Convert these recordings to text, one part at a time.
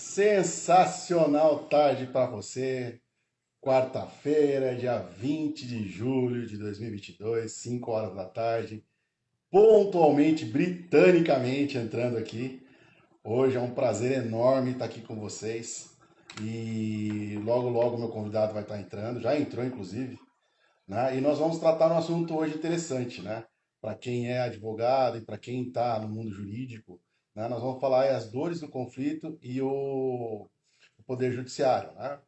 Sensacional tarde para você. Quarta-feira, dia 20 de julho de 2022, 5 horas da tarde. Pontualmente, britanicamente, entrando aqui. Hoje é um prazer enorme estar aqui com vocês. E logo, logo meu convidado vai estar entrando. Já entrou, inclusive, né? E nós vamos tratar um assunto hoje interessante, né? Para quem é advogado e para quem está no mundo jurídico, né? Nós vamos falar aí as dores do conflito e o poder judiciário, né?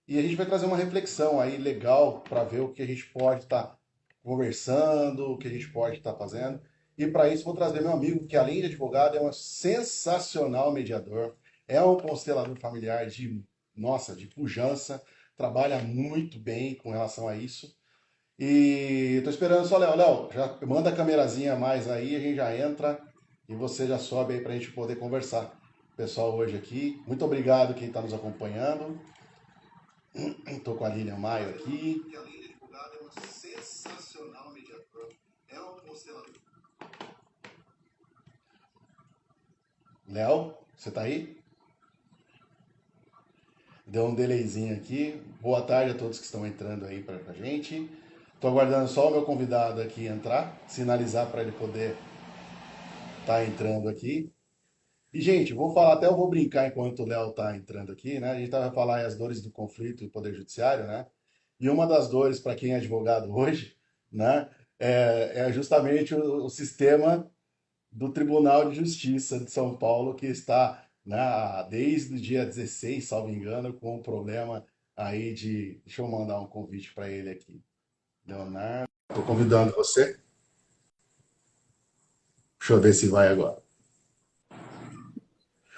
E a gente vai trazer uma reflexão aí legal para ver o que a gente pode estar conversando, o que a gente pode estar fazendo. E para isso vou trazer meu amigo, que além de advogado, é um sensacional mediador, é um constelador familiar de, nossa, de pujança, trabalha muito bem com relação a isso. E tô esperando só, Léo. Léo, já manda a câmerazinha a mais aí, a gente já entra e você já sobe aí para a gente poder conversar. Pessoal, hoje aqui, muito obrigado quem está nos acompanhando. Estou com a Lilian Maio aqui. Que além de advogada, é um sensacional mediador. É um constelador. Léo, você tá aí? Deu um delayzinho aqui. Boa tarde a todos que estão entrando aí para a gente. Estou aguardando só o meu convidado aqui entrar, sinalizar para ele poder estar entrando aqui. E, gente, vou falar, até eu vou brincar enquanto o Léo tá entrando aqui, né? A gente vai falar aí as dores do conflito e poder judiciário, né? E uma das dores para quem é advogado hoje, né, é justamente o sistema do Tribunal de Justiça de São Paulo, que está, né, desde o dia 16, salvo engano, com um problema aí de. Deixa eu mandar um convite para ele aqui. Leonardo, estou convidando você. Deixa eu ver se vai agora.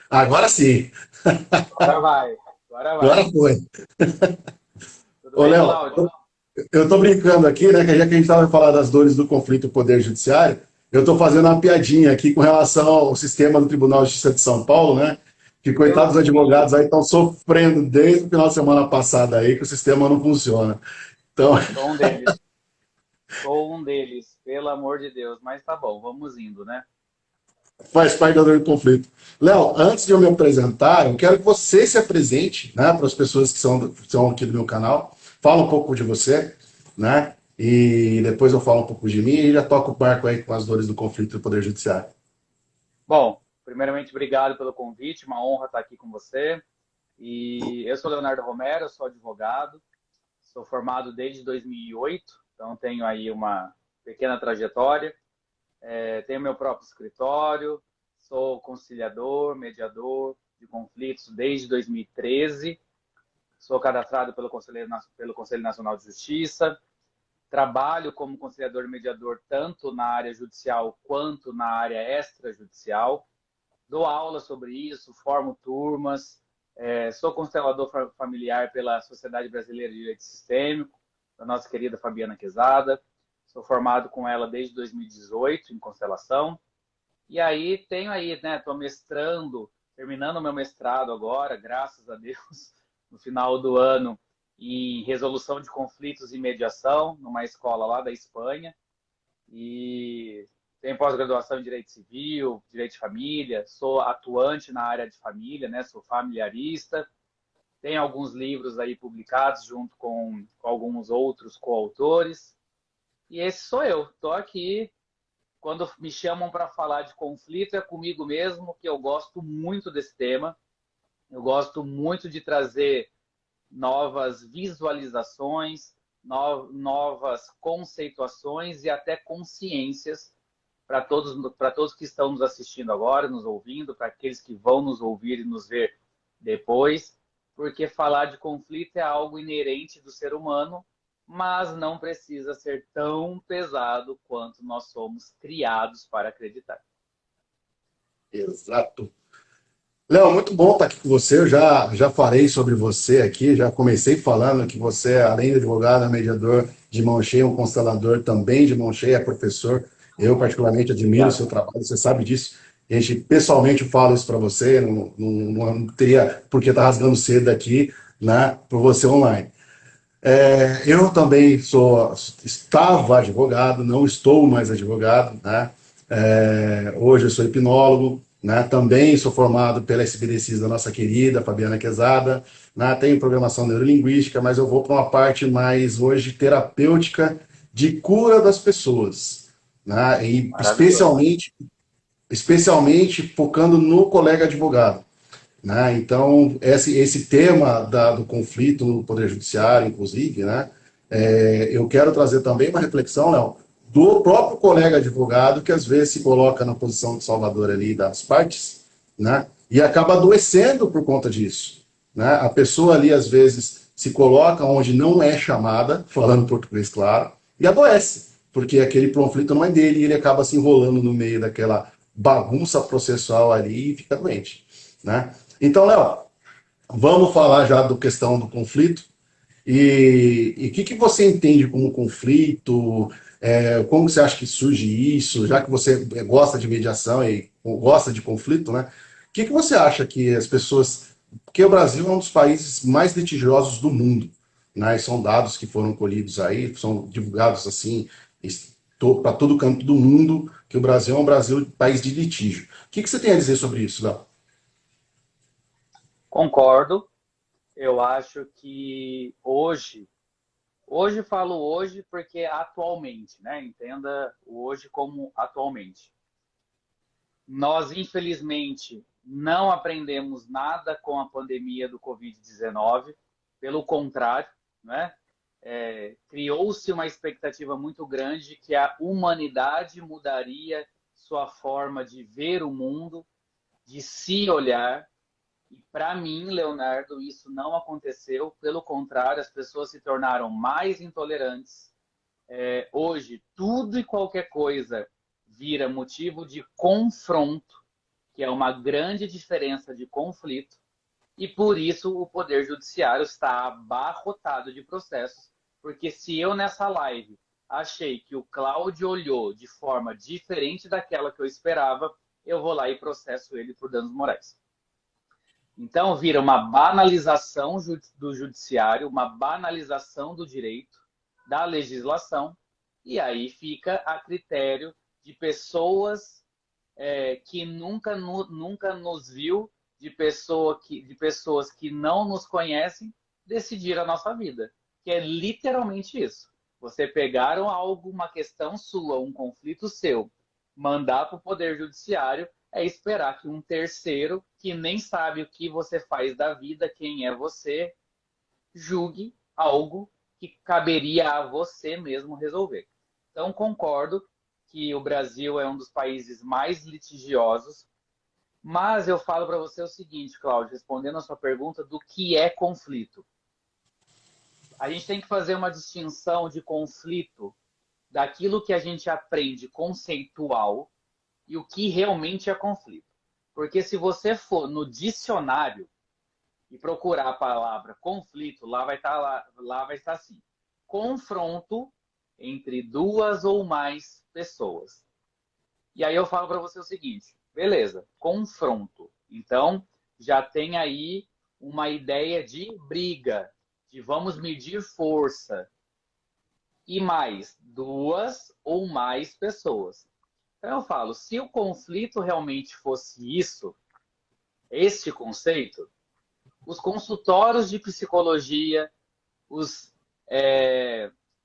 Agora sim, Agora vai, agora agora vai. foi. Tudo Ô, bem, Léo, Cláudio? eu tô brincando aqui, né? Que já que a gente estava falando das dores do conflito do Poder Judiciário, eu tô fazendo uma piadinha aqui com relação ao sistema do Tribunal de Justiça de São Paulo, né? Que Eu coitados dos vi, advogados aí estão sofrendo desde o final de semana passada aí que o sistema não funciona. Então, sou um deles. Sou um deles, pelo amor de Deus. Mas tá bom, vamos indo, né? faz parte da dor do conflito. Léo, antes de eu me apresentar, eu quero que você se apresente, né? Para as pessoas que são aqui do meu canal. Fala um pouco de você, né? E depois eu falo um pouco de mim e já toco o barco aí com as dores do conflito do Poder Judiciário. Bom, primeiramente, obrigado pelo convite, uma honra estar aqui com você. E eu sou Leonardo Romero, sou advogado, sou formado desde 2008, então tenho aí uma pequena trajetória. Tenho meu próprio escritório, sou conciliador, mediador de conflitos desde 2013. Sou cadastrado pelo Conselho Nacional de Justiça. Trabalho como conciliador e mediador tanto na área judicial quanto na área extrajudicial. Dou aula sobre isso, formo turmas. Sou constelador familiar pela Sociedade Brasileira de Direito Sistêmico, da nossa querida Fabiana Quezada. Sou formado com ela desde 2018 em constelação. E aí tenho aí, né? Estou mestrando, terminando o meu mestrado agora, graças a Deus, no final do ano, em resolução de conflitos e mediação, numa escola lá da Espanha. E tenho pós-graduação em Direito Civil, Direito de Família, sou atuante na área de família, né? Sou familiarista. Tenho alguns livros aí publicados junto com alguns outros coautores. E esse sou eu. Estou aqui quando me chamam para falar de conflito, é comigo mesmo, que eu gosto muito desse tema. Eu gosto muito de trazer novas visualizações, novas conceituações e até consciências para todos que estão nos assistindo agora, nos ouvindo, para aqueles que vão nos ouvir e nos ver depois, porque falar de conflito é algo inerente do ser humano, mas não precisa ser tão pesado quanto nós somos criados para acreditar. Exato. Léo, muito bom estar aqui com você. Eu já falei sobre você aqui, já comecei falando que você, além de advogado, é mediador de mão cheia, um constelador também de mão cheia, é professor. Eu, particularmente, admiro o seu Obrigado. trabalho, você sabe disso. A gente, pessoalmente, falo isso para você, não teria por que estar rasgando cedo aqui, né, por você online. Eu também estava advogado, não estou mais advogado, né? Hoje eu sou hipnólogo, né? Também sou formado pela SBDCs da nossa querida Fabiana Quezada, né? Tenho programação neurolinguística, mas eu vou para uma parte mais hoje terapêutica de cura das pessoas, né? E Maravilhoso. especialmente focando no colega advogado, né? Então, esse tema do conflito no Poder Judiciário, inclusive, né? Eu quero trazer também uma reflexão, Léo, do próprio colega advogado que às vezes se coloca na posição de salvador ali das partes, né? E acaba adoecendo por conta disso, né? A pessoa ali às vezes se coloca onde não é chamada, falando português claro, e adoece, porque aquele conflito não é dele e ele acaba se enrolando no meio daquela bagunça processual ali e fica doente, né? Então, Léo, vamos falar já da questão do conflito. E o que você entende como conflito? Como você acha que surge isso? Já que você gosta de mediação e gosta de conflito, né? O que você acha que as pessoas. Porque o Brasil é um dos países mais litigiosos do mundo, né? E são dados que foram colhidos aí, são divulgados assim para todo canto do mundo, que o Brasil é um país de litígio. O que você tem a dizer sobre isso, Léo? Concordo. Eu acho que hoje falo hoje porque atualmente, né? Entenda o hoje como atualmente. Nós, infelizmente, não aprendemos nada com a pandemia do Covid-19, pelo contrário, né? Criou-se uma expectativa muito grande que a humanidade mudaria sua forma de ver o mundo, de se olhar. E para mim, Leonardo, isso não aconteceu. Pelo contrário, as pessoas se tornaram mais intolerantes. Hoje, tudo e qualquer coisa vira motivo de confronto, que é uma grande diferença de conflito. E por isso o Poder Judiciário está abarrotado de processos, porque se eu nessa live achei que o Cláudio olhou de forma diferente daquela que eu esperava, eu vou lá e processo ele por danos morais. Então vira uma banalização do judiciário, uma banalização do direito, da legislação, e aí fica a critério de pessoas que nunca nos viu, de pessoas que não nos conhecem, decidir a nossa vida. Que é literalmente isso. Você pegar algo, uma questão sua, um conflito seu, mandar para o Poder Judiciário, é esperar que um terceiro, que nem sabe o que você faz da vida, quem é você, julgue algo que caberia a você mesmo resolver. Então, concordo que o Brasil é um dos países mais litigiosos, mas eu falo para você o seguinte, Cláudio, respondendo a sua pergunta do que é conflito. A gente tem que fazer uma distinção de conflito daquilo que a gente aprende conceitual e o que realmente é conflito. Porque se você for no dicionário e procurar a palavra conflito, lá vai estar assim: confronto entre duas ou mais pessoas. E aí eu falo para você o seguinte, beleza, confronto. Então, já tem aí uma ideia de briga, de vamos medir força. E mais, duas ou mais pessoas. Então eu falo, se o conflito realmente fosse isso, este conceito, os consultórios de psicologia, os,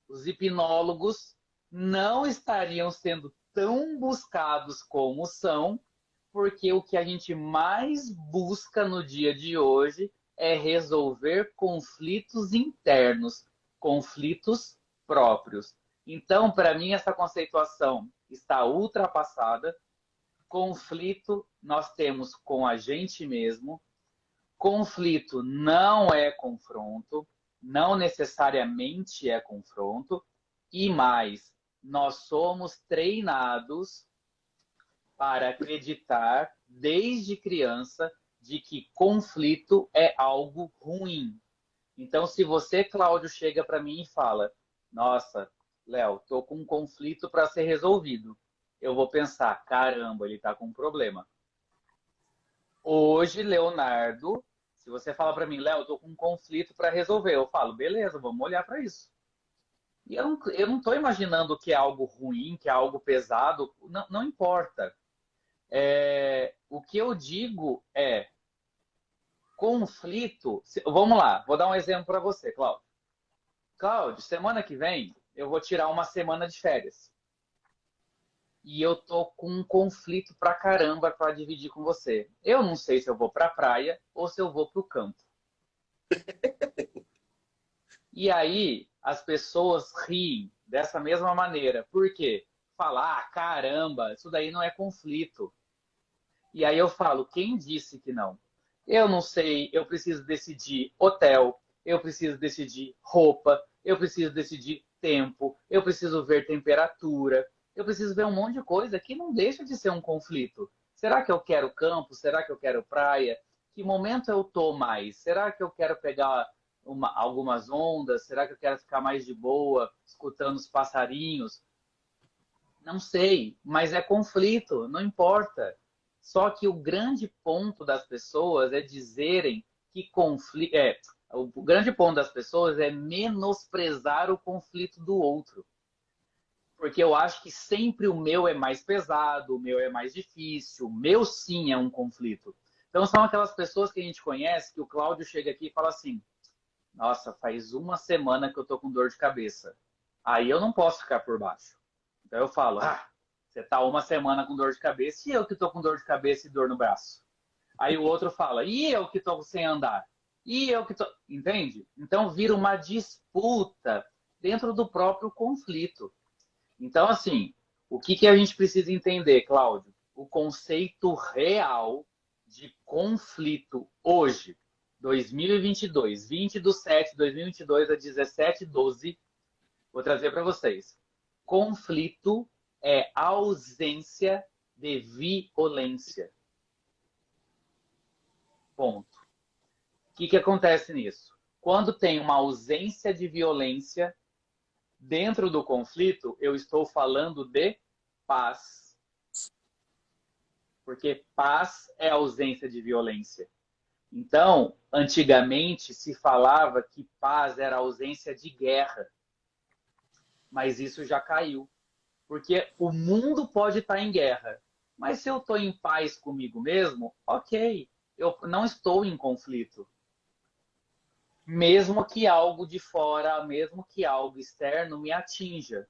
os hipnólogos não estariam sendo tão buscados como são, porque o que a gente mais busca no dia de hoje é resolver conflitos internos, conflitos próprios. Então, para mim, essa conceituação está ultrapassada. Conflito nós temos com a gente mesmo. Conflito não é confronto, não necessariamente é confronto, e mais, nós somos treinados para acreditar desde criança de que conflito é algo ruim. Então, se você, Cláudio, chega para mim e fala: Nossa, Léo, tô com um conflito para ser resolvido. Eu vou pensar: caramba, ele está com um problema. Hoje, Leonardo, se você fala para mim, Léo, eu tô com um conflito para resolver, eu falo: beleza, vamos olhar para isso. E eu não estou imaginando que é algo ruim, que é algo pesado, não, não importa. o que eu digo é conflito. Vamos lá, vou dar um exemplo para você, Cláudio. Cláudio, semana que vem eu vou tirar uma semana de férias. E eu tô com um conflito pra caramba para dividir com você. Eu não sei se eu vou pra praia ou se eu vou pro campo. E aí as pessoas riem dessa mesma maneira. Por quê? Falar, ah, caramba, isso daí não é conflito. E aí eu falo, quem disse que não? Eu não sei, eu preciso decidir hotel, eu preciso decidir roupa, eu preciso decidir tempo, eu preciso ver temperatura, eu preciso ver um monte de coisa que não deixa de ser um conflito. Será que eu quero campo? Será que eu quero praia? Que momento eu tô mais? Será que eu quero pegar algumas ondas? Será que eu quero ficar mais de boa, escutando os passarinhos? Não sei, mas é conflito, não importa. Só que o grande ponto das pessoas é dizerem que conflito. O grande ponto das pessoas é menosprezar o conflito do outro. Porque eu acho que sempre o meu é mais pesado, o meu é mais difícil, o meu sim é um conflito. Então são aquelas pessoas que a gente conhece que o Cláudio chega aqui e fala assim: nossa, faz uma semana que eu tô com dor de cabeça. Aí eu não posso ficar por baixo. Então eu falo, ah, você tá uma semana com dor de cabeça e eu que tô com dor de cabeça e dor no braço. Aí o outro fala, e eu que tô sem andar? E eu que tô. Entende? Então vira uma disputa dentro do próprio conflito. Então, assim, o que a gente precisa entender, Cláudio? O conceito real de conflito hoje, 2022, 20 de 7 de 2022 a 17/12, vou trazer para vocês. Conflito é ausência de violência. Ponto. O que acontece nisso? Quando tem uma ausência de violência dentro do conflito, eu estou falando de paz. Porque paz é ausência de violência. Então, antigamente se falava que paz era ausência de guerra. Mas isso já caiu. Porque o mundo pode estar em guerra. Mas se eu estou em paz comigo mesmo, ok, eu não estou em conflito. Mesmo que algo de fora, mesmo que algo externo me atinja.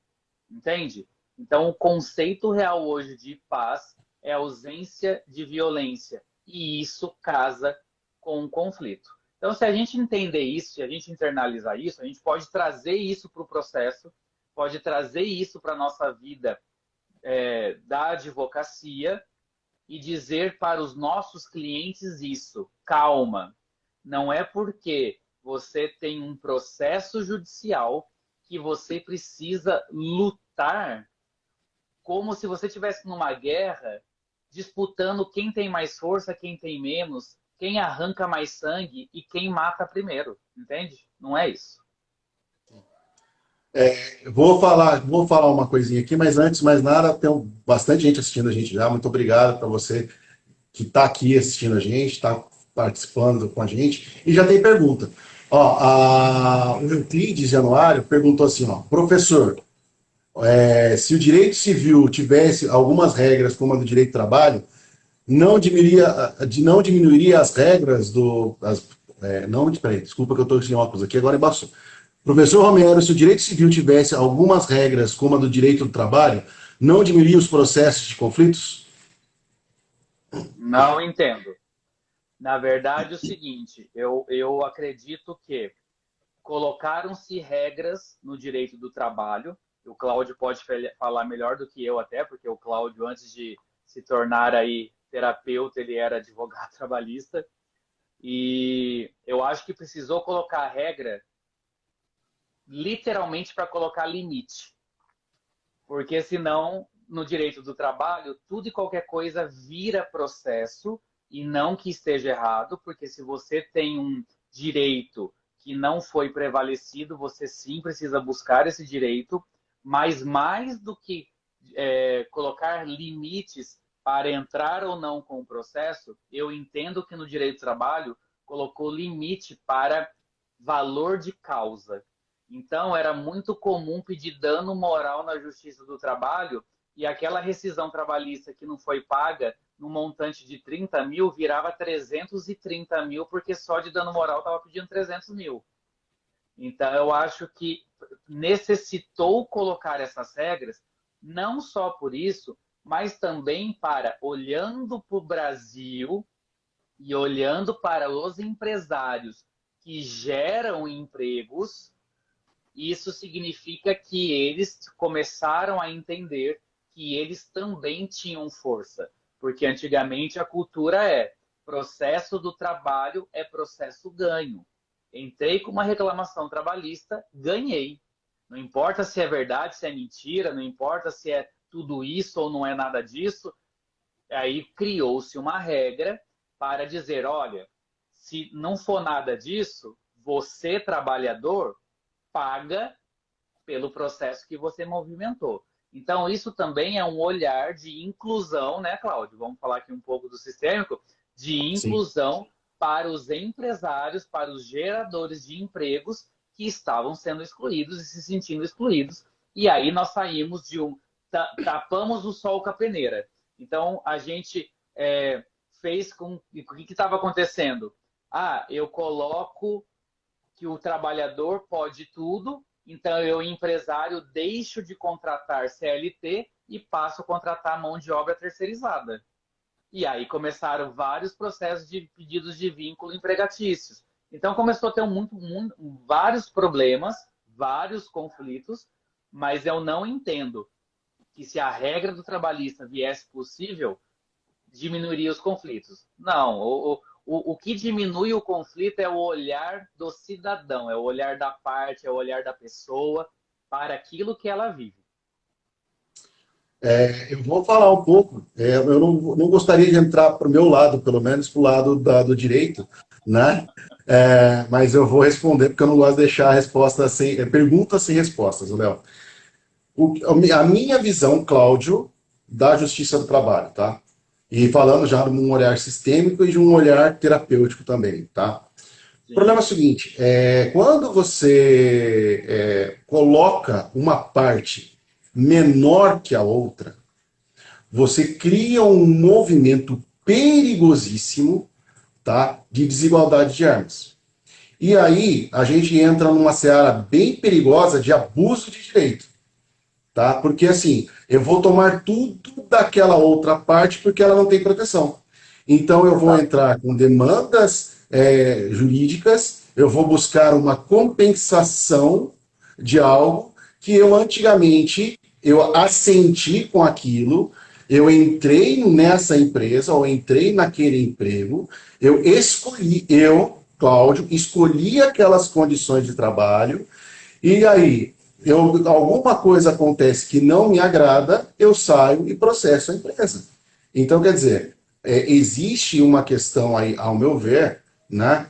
Entende? Então, o conceito real hoje de paz é a ausência de violência. E isso casa com o conflito. Então, se a gente entender isso, se a gente internalizar isso, a gente pode trazer isso para o processo, pode trazer isso para a nossa vida da advocacia e dizer para os nossos clientes isso: calma, não é porque você tem um processo judicial que você precisa lutar como se você estivesse numa guerra disputando quem tem mais força, quem tem menos, quem arranca mais sangue e quem mata primeiro, entende? Não é isso. Vou falar uma coisinha aqui, mas antes de mais nada, tem bastante gente assistindo a gente já. Muito obrigado para você que está aqui assistindo a gente, está participando com a gente. E já tem pergunta. Ó, o Euclides Januário perguntou assim, ó, professor, se o direito civil tivesse algumas regras como a do direito do trabalho, não diminuiria as regras do... peraí, desculpa que eu estou sem óculos aqui, agora embaçou. Professor Romero, se o direito civil tivesse algumas regras como a do direito do trabalho, não diminuiria os processos de conflitos? Não entendo. Na verdade, é o seguinte, eu acredito que colocaram-se regras no direito do trabalho. O Cláudio pode falar melhor do que eu até, porque o Cláudio, antes de se tornar aí terapeuta, ele era advogado trabalhista. E eu acho que precisou colocar a regra literalmente para colocar limite. Porque senão, no direito do trabalho, tudo e qualquer coisa vira processo, e não que esteja errado, porque se você tem um direito que não foi prevalecido, você sim precisa buscar esse direito, mas mais do que colocar limites para entrar ou não com o processo, eu entendo que no direito do trabalho colocou limite para valor de causa. Então, era muito comum pedir dano moral na Justiça do Trabalho e aquela rescisão trabalhista que não foi paga no montante de 30 mil, virava 330 mil, porque só de dano moral estava pedindo 300 mil. Então, eu acho que necessitou colocar essas regras, não só por isso, mas também para, olhando para o Brasil e olhando para os empresários que geram empregos, isso significa que eles começaram a entender que eles também tinham força. Porque antigamente a cultura é processo do trabalho é processo ganho. Entrei com uma reclamação trabalhista, ganhei. Não importa se é verdade, se é mentira, não importa se é tudo isso ou não é nada disso. Aí criou-se uma regra para dizer, olha, se não for nada disso, você, trabalhador, paga pelo processo que você movimentou. Então, isso também é um olhar de inclusão, né, Cláudio? Vamos falar aqui um pouco do sistêmico, de Sim. inclusão para os empresários, para os geradores de empregos que estavam sendo excluídos e se sentindo excluídos. E aí nós saímos de tapamos o sol com a peneira. Então, a gente fez com... O que estava acontecendo? Eu coloco que o trabalhador pode tudo, então eu, empresário, deixo de contratar CLT e passo a contratar mão de obra terceirizada. E aí começaram vários processos de pedidos de vínculo empregatícios. Então começou a ter vários problemas, vários conflitos, mas eu não entendo que se a regra do trabalhista viesse possível, diminuiria os conflitos. Não, o que diminui o conflito é o olhar do cidadão, é o olhar da parte, é o olhar da pessoa para aquilo que ela vive. Eu vou falar um pouco, eu não gostaria de entrar para o meu lado, pelo menos para o lado do direito, né? Mas eu vou responder, porque eu não gosto de deixar perguntas sem respostas, Léo. A minha visão, Cláudio, da justiça do trabalho, tá? E falando já de um olhar sistêmico e de um olhar terapêutico também, tá? O Sim. problema é o seguinte, quando você coloca uma parte menor que a outra, você cria um movimento perigosíssimo, tá, de desigualdade de armas. E aí a gente entra numa seara bem perigosa de abuso de direito. Tá? Porque assim, eu vou tomar tudo daquela outra parte porque ela não tem proteção. Então eu vou entrar com demandas jurídicas, eu vou buscar uma compensação de algo que eu antigamente eu assenti com aquilo, eu entrei nessa empresa, ou entrei naquele emprego, Cláudio, escolhi aquelas condições de trabalho, e aí alguma coisa acontece que não me agrada, eu saio e processo a empresa. Então, quer dizer, existe uma questão aí, ao meu ver, né,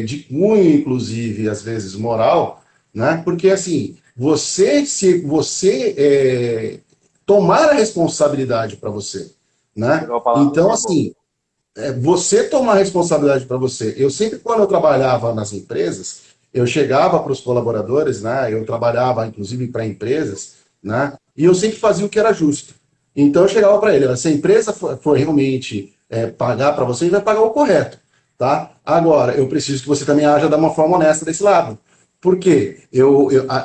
de cunho, inclusive, às vezes moral, né, porque assim, se você tomar a responsabilidade para você, né, Pegou a palavra da então minha boca. assim, você tomar a responsabilidade para você. Eu sempre, quando eu trabalhava nas empresas, eu chegava para os colaboradores, né? Eu trabalhava, inclusive, para empresas, né? E eu sempre fazia o que era justo. Então eu chegava para ele, se a empresa for realmente pagar para você, ele vai pagar o correto, tá? Agora, eu preciso que você também haja de uma forma honesta desse lado. Por quê?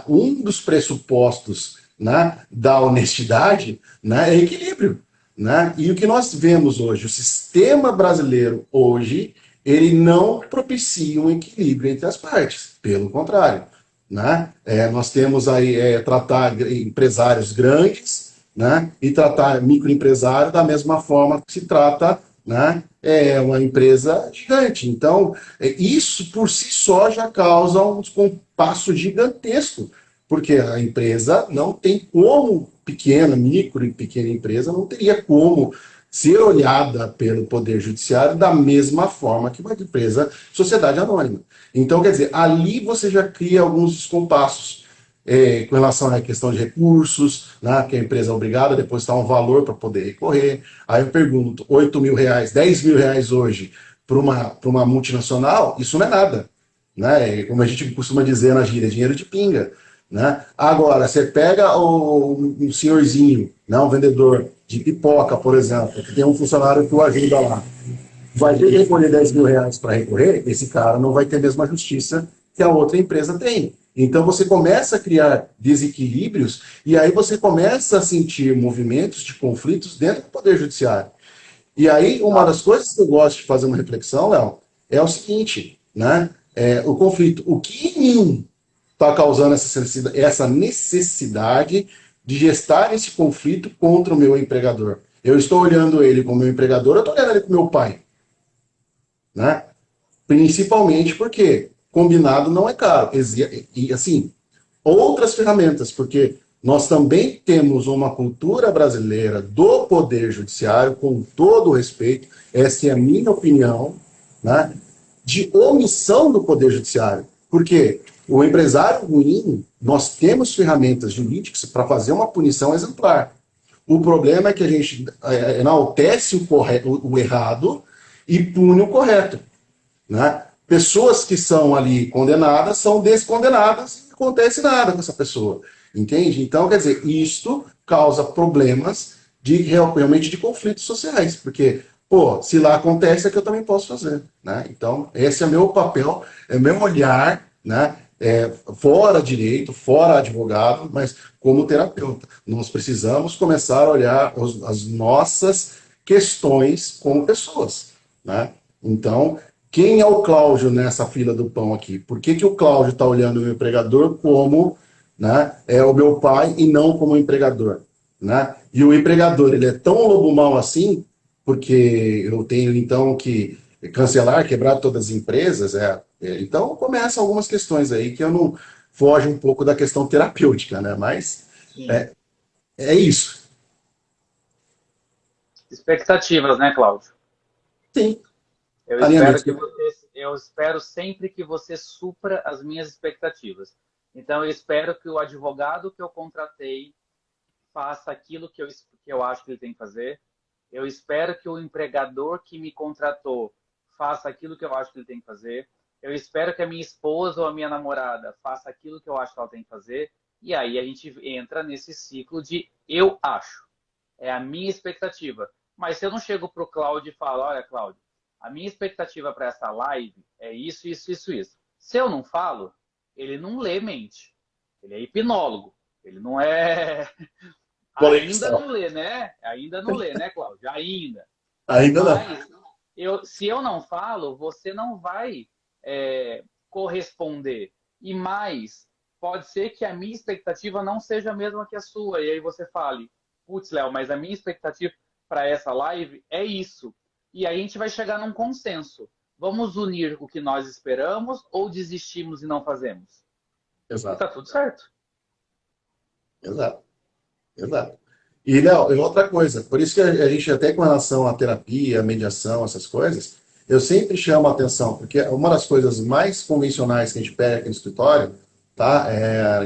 Um dos pressupostos, né, da honestidade, né, é equilíbrio. Né? E o que nós vemos hoje, o sistema brasileiro hoje, ele não propicia um equilíbrio entre as partes, pelo contrário. Né? Nós temos aí tratar empresários grandes, né, e tratar microempresário da mesma forma que se trata, né, uma empresa gigante. Então, isso por si só já causa um descompasso gigantesco, porque a empresa não tem como, micro e pequena empresa, não teria como ser olhada pelo Poder Judiciário da mesma forma que uma empresa sociedade anônima. Então, quer dizer, ali você já cria alguns descompassos com relação à questão de recursos, né, que a empresa é obrigada a depositar um valor para poder recorrer. Aí eu pergunto, R$ 8.000, R$ 10.000 hoje para uma multinacional, isso não é nada. Né? Como a gente costuma dizer na gíria, dinheiro de pinga. Né? Agora, você pega um senhorzinho né, um vendedor de pipoca, por exemplo, que tem um funcionário que o ajuda lá, vai ter que recolher 10 mil reais para recorrer, esse cara não vai ter a mesma justiça que a outra empresa tem. Então você começa a criar desequilíbrios e aí você começa a sentir movimentos de conflitos dentro do Poder Judiciário. E aí, uma das coisas que eu gosto de fazer uma reflexão, Léo, é o seguinte, né? O conflito. O que em mim está causando essa necessidade de gestar esse conflito contra o meu empregador? Eu estou olhando ele como meu empregador, eu estou olhando ele como meu pai, né? Principalmente porque combinado não é caro. E assim, outras ferramentas, porque nós também temos uma cultura brasileira do Poder Judiciário, com todo o respeito, essa é a minha opinião, né, de omissão do Poder Judiciário. Porque o empresário ruim, nós temos ferramentas jurídicas para fazer uma punição exemplar. O problema é que a gente enaltece o errado e pune o correto, né? Pessoas que são ali condenadas são descondenadas e não acontece nada com essa pessoa. Entende? Então, quer dizer, isto causa problemas realmente de conflitos sociais, porque, pô, se lá acontece, é que eu também posso fazer, né? Então, esse é meu papel, é meu olhar, né? Fora direito, fora advogado, mas como terapeuta. Nós precisamos começar a olhar as nossas questões como pessoas, né? Então, quem é o Cláudio nessa fila do pão aqui? Por que o Cláudio está olhando o meu empregador como, né, é o meu pai e não como empregador, né? E o empregador, ele é tão lobo mau assim, porque eu tenho então que cancelar, quebrar todas as empresas, então começam algumas questões aí que eu não foge um pouco da questão terapêutica, né? Mas Sim. é isso. Expectativas, né, Cláudio? Sim, Eu espero alinhamento. que você, eu espero sempre que você supra as minhas expectativas. Então, eu espero que o advogado que eu contratei faça aquilo que eu acho que ele tem que fazer. Eu espero que o empregador que me contratou faça aquilo que eu acho que ele tem que fazer. Eu espero que a minha esposa ou a minha namorada faça aquilo que eu acho que ela tem que fazer. E aí a gente entra nesse ciclo de eu acho. É a minha expectativa. Mas se eu não chego para o Cláudio e falo, olha, Cláudio, a minha expectativa para essa live é isso, isso, isso, isso. Se eu não falo, ele não lê mente. Ele é hipnólogo. Ele não é. Ainda Conexão. não lê, né? Ainda não lê, né, Cláudio? Ainda. Ainda não. Mas se eu não falo, você não vai corresponder. E mais, pode ser que a minha expectativa não seja a mesma que a sua. E aí você fale, putz, Léo, mas a minha expectativa para essa live é isso. E aí a gente vai chegar num consenso. Vamos unir o que nós esperamos ou desistimos e não fazemos? E tá Exato, tudo certo. exato, exato. E, Léo, e outra coisa, por isso que a gente, até com relação à terapia, à mediação, essas coisas, eu sempre chamo a atenção, porque uma das coisas mais convencionais que a gente pega aqui no escritório, tá?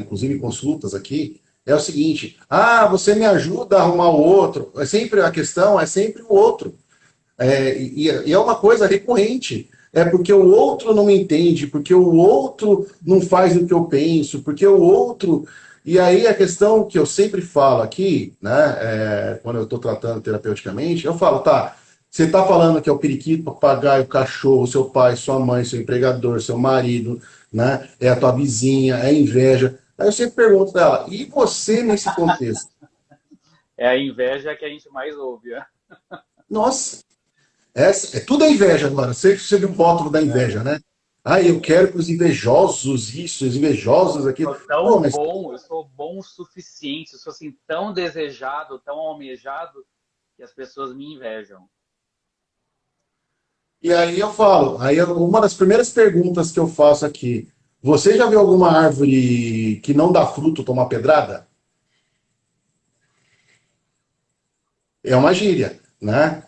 Inclusive consultas aqui, é o seguinte: ah, você me ajuda a arrumar o outro. A questão é sempre o outro. E é uma coisa recorrente. É porque o outro não me entende, porque o outro não faz o que eu penso, porque o outro. E aí a questão que eu sempre falo aqui, né, quando eu estou tratando terapeuticamente, eu falo, tá, você está falando que é o periquito, o papagaio, o cachorro, seu pai, sua mãe, seu empregador, seu marido, né, é a tua vizinha, é a inveja. Aí eu sempre pergunto dela, e você nesse contexto? É a inveja que a gente mais ouve. Né? Nossa, tudo é inveja agora. Você viu o rótulo da inveja, né? Ah, eu quero que os invejosos isso, os invejosos aquilo. Sou tão Pô, mas. bom, eu sou bom o suficiente, eu sou assim tão desejado, tão almejado que as pessoas me invejam. E aí eu falo, uma das primeiras perguntas que eu faço aqui, você já viu alguma árvore que não dá fruto tomar pedrada? É uma gíria, né?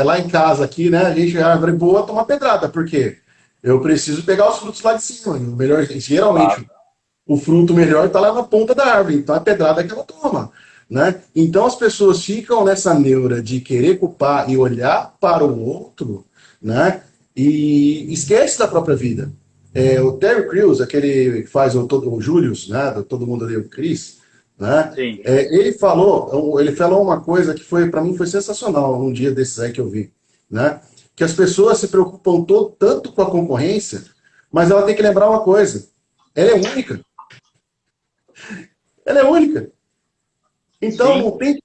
Lá em casa aqui, né? A gente, a árvore boa toma pedrada, por quê? Eu preciso pegar os frutos lá de cima. O melhor, Claro. geralmente, o fruto melhor está lá na ponta da árvore, então é a pedrada que ela toma. Né? Então as pessoas ficam nessa neura de querer culpar e olhar para o outro, né? E esquece da própria vida. O Terry Crews, aquele que faz o Julius, né? Todo mundo ali, o Chris, né? Sim, Ele falou uma coisa que foi para mim foi sensacional um dia desses aí que eu vi, né? Que as pessoas se preocupam tanto com a concorrência, mas ela tem que lembrar uma coisa: ela é única, ela é única. Então sim, não tem.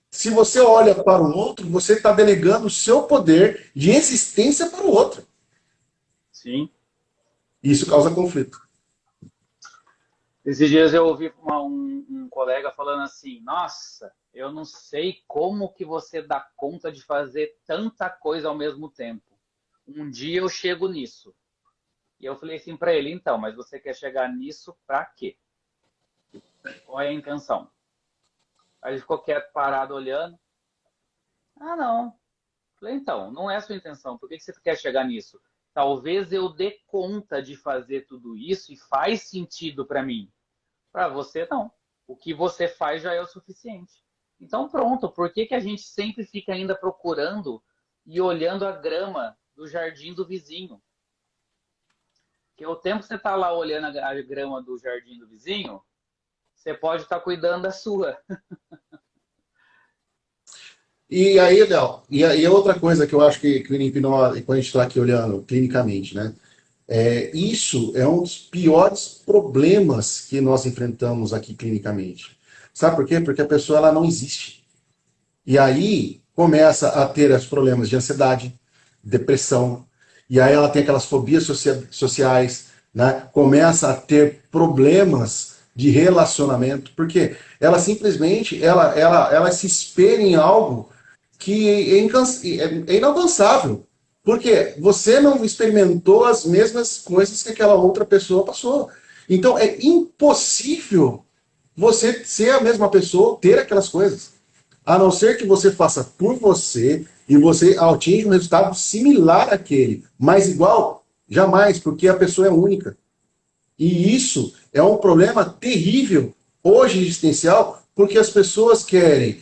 Se você olha para o outro, você está delegando o seu poder de existência para o outro. sim. E isso causa conflito. Esses dias eu ouvi um colega falando assim: Nossa, eu não sei como que você dá conta de fazer tanta coisa ao mesmo tempo. Um dia eu chego nisso. E eu falei assim para ele: Então, mas você quer chegar nisso para quê? Qual é a intenção? Aí ele ficou quieto, parado, olhando. Ah, não. Falei: Então, não é a sua intenção. Por que que você quer chegar nisso? Talvez eu dê conta de fazer tudo isso e faz sentido para mim. Para você, não. O que você faz já é o suficiente. Então, pronto. Por que que a gente sempre fica ainda procurando e olhando a grama do jardim do vizinho? Porque o tempo que você está lá olhando a grama do jardim do vizinho, você pode estar cuidando da sua. E aí, Léo, e a outra coisa que eu acho que o hipnose, quando a gente está aqui olhando clinicamente, né? Isso é um dos piores problemas que nós enfrentamos aqui clinicamente. Sabe por quê? Porque a pessoa ela não existe. E aí começa a ter os problemas de ansiedade, depressão, e aí ela tem aquelas fobias sociais, né? Começa a ter problemas de relacionamento, porque ela simplesmente ela se espelha em algo que é inalcançável. Porque você não experimentou as mesmas coisas que aquela outra pessoa passou. Então é impossível você ser a mesma pessoa, ter aquelas coisas. A não ser que você faça por você e você atinja um resultado similar àquele, mas igual, jamais, porque a pessoa é única. E isso é um problema terrível, hoje existencial, porque as pessoas querem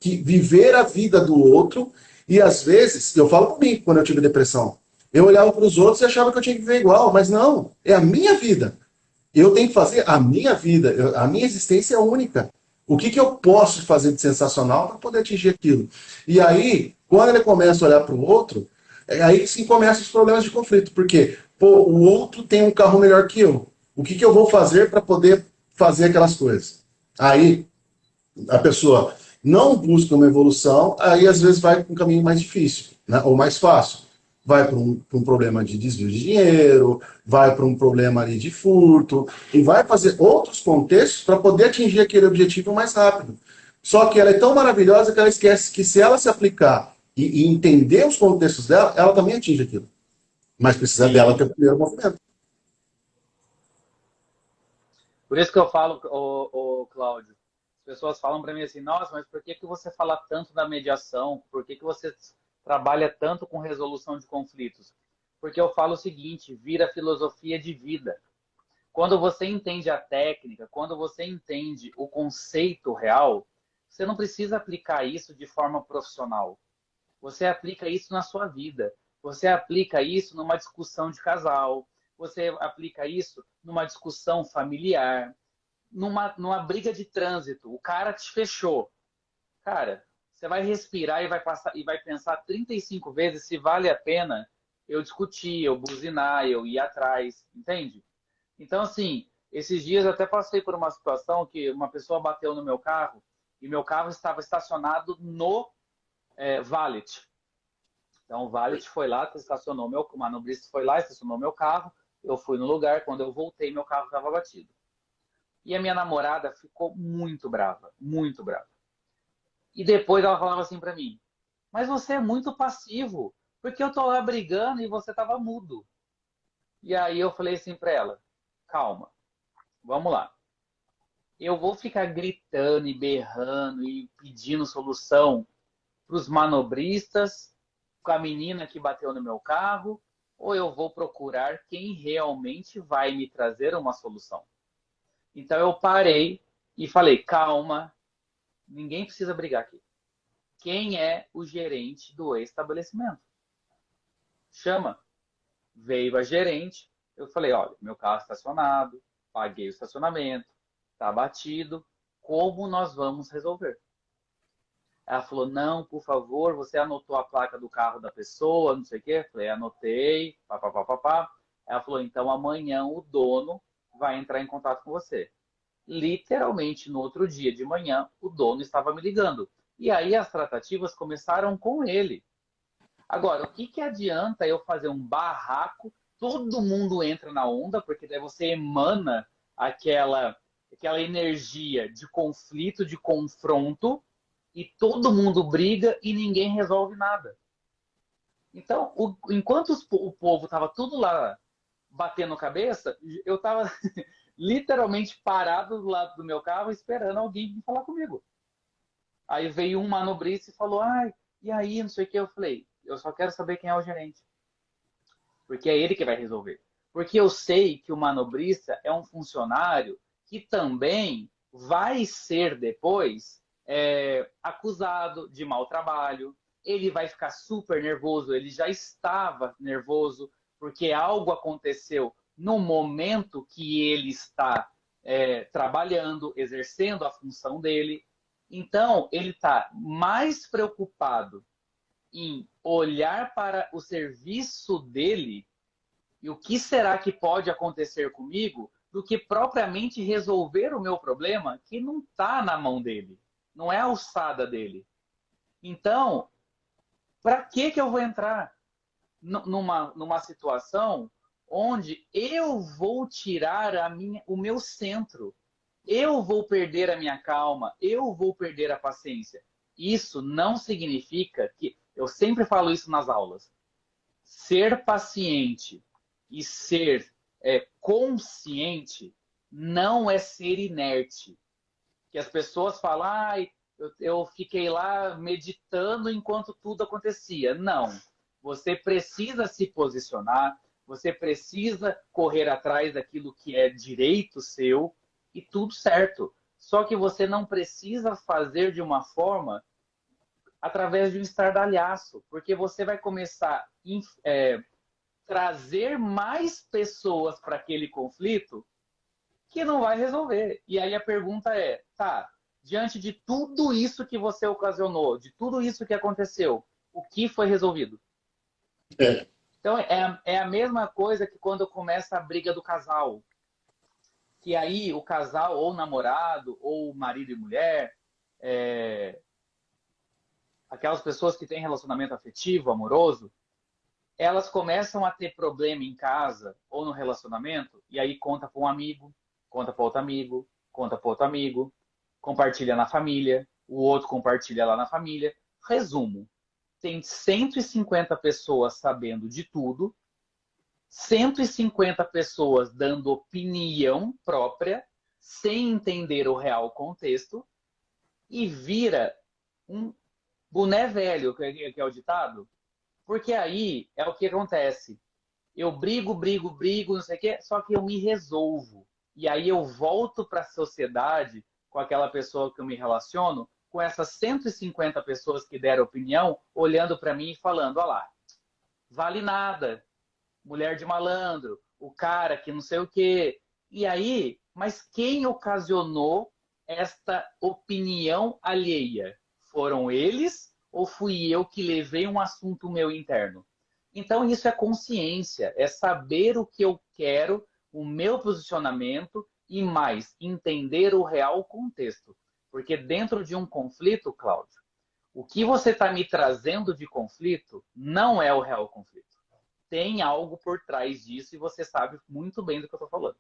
viver a vida do outro e às vezes, eu falo por mim, quando eu tive depressão, eu olhava para os outros e achava que eu tinha que viver igual, mas não, é a minha vida. Eu tenho que fazer a minha vida, a minha existência é única. O que eu posso fazer de sensacional para poder atingir aquilo? E aí, quando ele começa a olhar para o outro, aí sim começam os problemas de conflito. Porque, pô, o outro tem um carro melhor que eu. O que eu vou fazer para poder fazer aquelas coisas? Aí a pessoa não busca uma evolução, aí às vezes vai para um caminho mais difícil, né? Ou mais fácil. Vai para um problema de desvio de dinheiro, vai para um problema ali de furto, e vai fazer outros contextos para poder atingir aquele objetivo mais rápido. Só que ela é tão maravilhosa que ela esquece que se ela se aplicar e entender os contextos dela, ela também atinge aquilo. Mas precisa dela ter Sim. o primeiro movimento. Por isso que eu falo, o Cláudio, as pessoas falam para mim assim: Nossa, mas por que que você fala tanto da mediação? Por que que você trabalha tanto com resolução de conflitos? Porque eu falo o seguinte: vira filosofia de vida. Quando você entende a técnica, quando você entende o conceito real, você não precisa aplicar isso de forma profissional. Você aplica isso na sua vida. Você aplica isso numa discussão de casal. Você aplica isso numa discussão familiar, numa briga de trânsito. O cara te fechou. Cara, você vai respirar e vai passar e vai pensar 35 vezes se vale a pena eu discutir, eu buzinar, eu ir atrás, entende? Então, assim, esses dias eu até passei por uma situação que uma pessoa bateu no meu carro e meu carro estava estacionado no valet. Então, o valet foi lá, estacionou o manobrista foi lá, estacionou meu carro. Eu fui no lugar, quando eu voltei, meu carro estava batido. E a minha namorada ficou muito brava, muito brava. E depois ela falava assim para mim: Mas você é muito passivo, porque eu tô lá brigando e você tava mudo. E aí eu falei assim para ela: Calma, vamos lá. Eu vou ficar gritando e berrando e pedindo solução para os manobristas, com a menina que bateu no meu carro, ou eu vou procurar quem realmente vai me trazer uma solução? Então eu parei e falei: Calma, ninguém precisa brigar aqui. Quem é o gerente do estabelecimento? Chama. Veio a gerente, eu falei: Olha, meu carro estacionado, paguei o estacionamento, está batido. como nós vamos resolver? Ela falou, não, por favor, você anotou a placa do carro da pessoa, não sei o quê? Eu falei, anotei, papapá. Ela falou, então amanhã o dono vai entrar em contato com você. Literalmente, no outro dia de manhã, o dono estava me ligando. E aí as tratativas começaram com ele. Agora, o que que adianta eu fazer um barraco, todo mundo entra na onda, porque daí você emana aquela energia de conflito, de confronto, e todo mundo briga e ninguém resolve nada. Então, enquanto o povo estava tudo lá batendo cabeça, eu estava literalmente parado do lado do meu carro esperando alguém vir falar comigo. Aí veio um manobrista e falou, ai, e aí, não sei o que. Eu falei, eu só quero saber quem é o gerente. Porque é ele que vai resolver. Porque eu sei que o manobrista é um funcionário que também vai ser depois acusado de mau trabalho. Ele vai ficar super nervoso, ele já estava nervoso, porque algo aconteceu no momento que ele está trabalhando, exercendo a função dele. Então, ele está mais preocupado em olhar para o serviço dele e o que será que pode acontecer comigo, do que propriamente resolver o meu problema, que não está na mão dele, não é a alçada dele. Então, para que eu vou entrar numa situação onde eu vou tirar o meu centro? Eu vou perder a minha calma, eu vou perder a paciência. Isso não significa que, eu sempre falo isso nas aulas, ser paciente e ser consciente não é ser inerte. Que as pessoas falam, eu fiquei lá meditando enquanto tudo acontecia. Não. Você precisa se posicionar, você precisa correr atrás daquilo que é direito seu e tudo certo. Só que você não precisa fazer de uma forma através de um estardalhaço, porque você vai começar a trazer mais pessoas para aquele conflito que não vai resolver. E aí a pergunta é, tá, diante de tudo isso que você ocasionou, de tudo isso que aconteceu, o que foi resolvido? É. Então, é a mesma coisa que quando começa a briga do casal. Que aí o casal, ou namorado, ou marido e mulher, aquelas pessoas que têm relacionamento afetivo, amoroso, elas começam a ter problema em casa ou no relacionamento, e aí conta para um amigo, conta para outro amigo, conta para outro amigo, compartilha na família, o outro compartilha lá na família. Resumo, tem 150 pessoas sabendo de tudo, 150 pessoas dando opinião própria, sem entender o real contexto, e vira um boné velho, que é o ditado. Porque aí é o que acontece. Eu brigo, não sei o quê, só que eu me resolvo. E aí eu volto para a sociedade com aquela pessoa que eu me relaciono, com essas 150 pessoas que deram opinião, olhando para mim e falando, olha lá, vale nada, mulher de malandro, o cara que não sei o quê. E aí, mas quem ocasionou esta opinião alheia? Foram eles ou fui eu que levei um assunto meu interno? Então, isso é consciência, é saber o que eu quero, o meu posicionamento e mais, entender o real contexto. Porque dentro de um conflito, Cláudio, o que você está me trazendo de conflito não é o real conflito. Tem algo por trás disso e você sabe muito bem do que eu estou falando.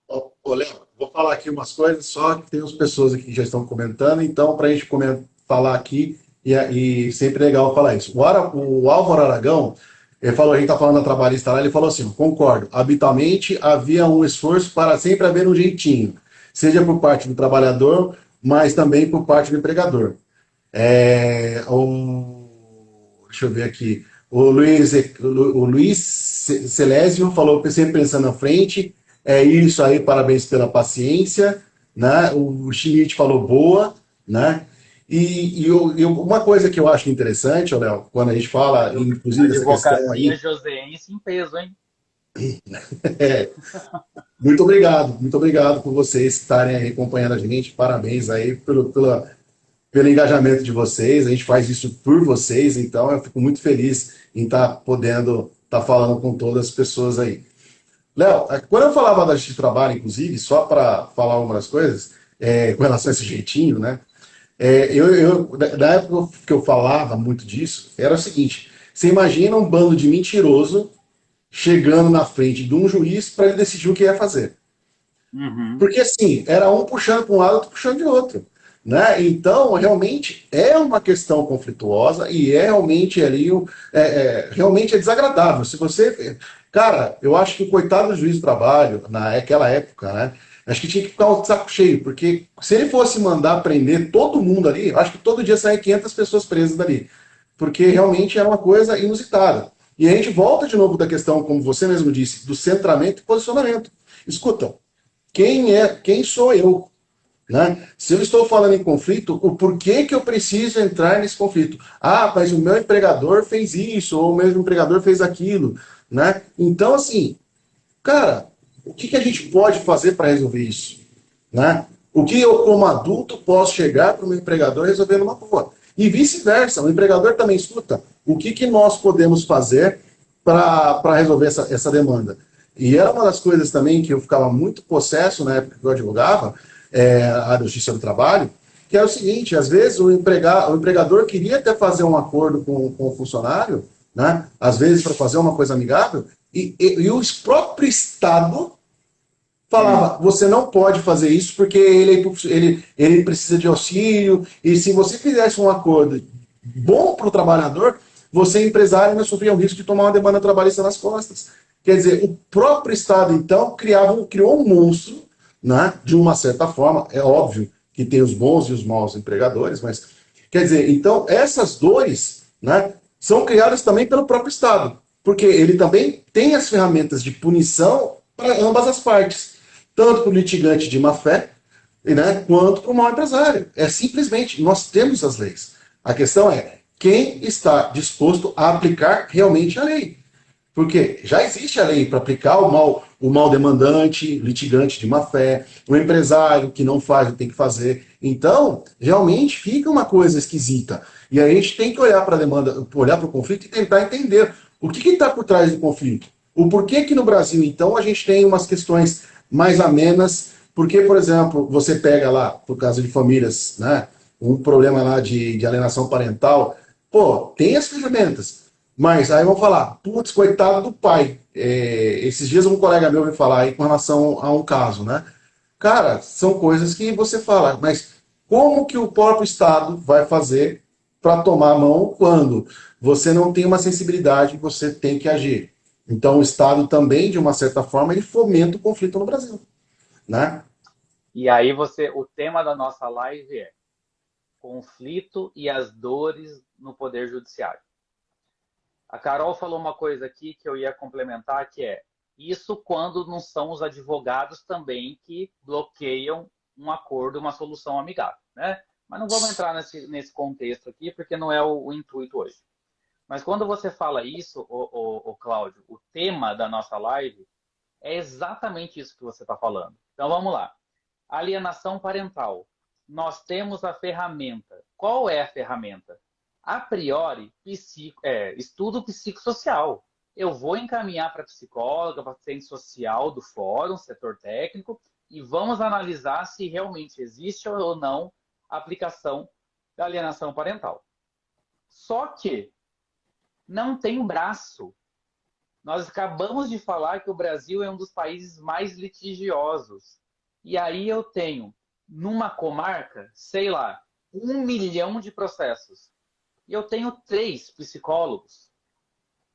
Ô, Léo, vou falar aqui umas coisas, só que tem umas pessoas aqui que já estão comentando, então, para a gente falar aqui, e sempre é legal falar isso. O Álvaro Aragão, ele falou, a gente está falando da trabalhista lá, ele falou assim, concordo, habitualmente havia um esforço para sempre haver um jeitinho, seja por parte do trabalhador, mas também por parte do empregador. Deixa eu ver aqui. O Luiz Celésio falou, sempre pensando na frente, é isso aí, parabéns pela paciência, né? O Schmidt falou boa, né? E uma coisa que eu acho interessante, Léo, quando a gente fala, inclusive, dessa questão Advocacia aí, joseense em peso, hein? É, muito obrigado por vocês estarem aí acompanhando a gente. Parabéns aí pelo engajamento de vocês. A gente faz isso por vocês, então eu fico muito feliz em estar podendo estar falando com todas as pessoas aí. Léo, quando eu falava da Justiça do Trabalho, inclusive, só para falar algumas coisas, com relação a esse jeitinho, né? Na época que eu falava muito disso, era o seguinte: você imagina um bando de mentiroso chegando na frente de um juiz para ele decidir o que ia fazer. Uhum. Porque assim, era um puxando para um lado, outro puxando de outro. Né? Então, realmente é uma questão conflituosa e é realmente ali, realmente é desagradável. Se você. Cara, eu acho que o coitado do juiz do trabalho, naquela época, né? Acho que tinha que ficar de saco cheio, porque se ele fosse mandar prender todo mundo ali, acho que todo dia saia 500 pessoas presas dali. Porque realmente era uma coisa inusitada. E a gente volta de novo da questão, como você mesmo disse, do centramento e posicionamento. Escuta, quem sou eu? Né? Se eu estou falando em conflito, o porquê que eu preciso entrar nesse conflito? Ah, mas o meu empregador fez isso, ou o meu empregador fez aquilo. Né? Então, assim, cara, o que a gente pode fazer para resolver isso? Né? O que eu, como adulto, posso chegar para o meu empregador e resolver numa boa? E vice-versa, o empregador também escuta. O que nós podemos fazer para resolver essa demanda? E era uma das coisas também que eu ficava muito possesso na época que eu advogava, a Justiça do Trabalho, que é o seguinte: às vezes o empregador queria até fazer um acordo com o funcionário, né? Às vezes para fazer uma coisa amigável, e o próprio Estado Hum. falava, você não pode fazer isso porque ele precisa de auxílio, e se você fizesse um acordo bom para o trabalhador, você, empresário, não sofria o risco de tomar uma demanda trabalhista nas costas. Quer dizer, o próprio Estado, então, criou um monstro, né, de uma certa forma. É óbvio que tem os bons e os maus empregadores, mas, quer dizer, então, essas dores, né, são criadas também pelo próprio Estado, porque ele também tem as ferramentas de punição para ambas as partes, tanto para o litigante de má fé, né, quanto para o mau empresário. É simplesmente, nós temos as leis. A questão é quem está disposto a aplicar realmente a lei. Porque já existe a lei para aplicar o mal demandante, litigante de má fé, o empresário que não faz o que tem que fazer. Então, realmente fica uma coisa esquisita. E aí a gente tem que olhar para a demanda, olhar para o conflito e tentar entender o que está por trás do conflito. O porquê que no Brasil, então, a gente tem umas questões mais amenas. Porque, por exemplo, você pega lá, por causa de famílias, né, um problema lá de alienação parental, pô, tem as ferramentas. Mas aí vão falar, putz, coitado do pai. Esses dias um colega meu veio falar aí com relação a um caso, né? Cara, são coisas que você fala, mas como que o próprio Estado vai fazer para tomar a mão quando você não tem uma sensibilidade, você tem que agir? Então o Estado também, de uma certa forma, ele fomenta o conflito no Brasil, né? E aí o tema da nossa live é conflito e as dores no Poder Judiciário. A Carol falou uma coisa aqui que eu ia complementar, que é isso quando não são os advogados também que bloqueiam um acordo, uma solução amigável, né? Mas não vamos entrar nesse contexto aqui, porque não é o intuito hoje. Mas quando você fala isso, o Cláudio, o tema da nossa live é exatamente isso que você está falando. Então vamos lá. Alienação parental. Nós temos a ferramenta. Qual é a ferramenta? A priori, estudo psicossocial. Eu vou encaminhar para psicóloga, para assistente social do fórum, setor técnico, e vamos analisar se realmente existe ou não a aplicação da alienação parental. Só que não tem braço. Nós acabamos de falar que o Brasil é um dos países mais litigiosos. E aí eu tenho, numa comarca, sei lá, 1 milhão de processos. E eu tenho 3 psicólogos.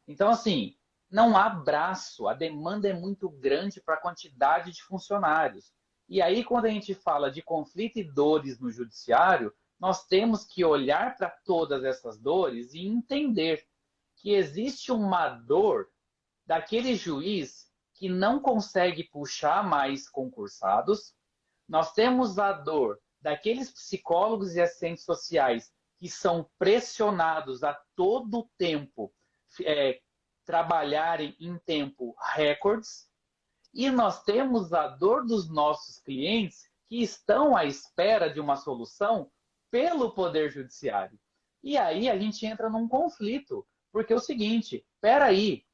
Então, assim, não há braço, a demanda é muito grande para a quantidade de funcionários. E aí, quando a gente fala de conflito e dores no judiciário, nós temos que olhar para todas essas dores e entender que existe uma dor daquele juiz que não consegue puxar mais concursados. Nós temos a dor daqueles psicólogos e assistentes sociais que são pressionados a todo tempo, trabalharem em tempo recordes, e nós temos a dor dos nossos clientes que estão à espera de uma solução pelo Poder Judiciário. E aí a gente entra num conflito, porque é o seguinte, peraí,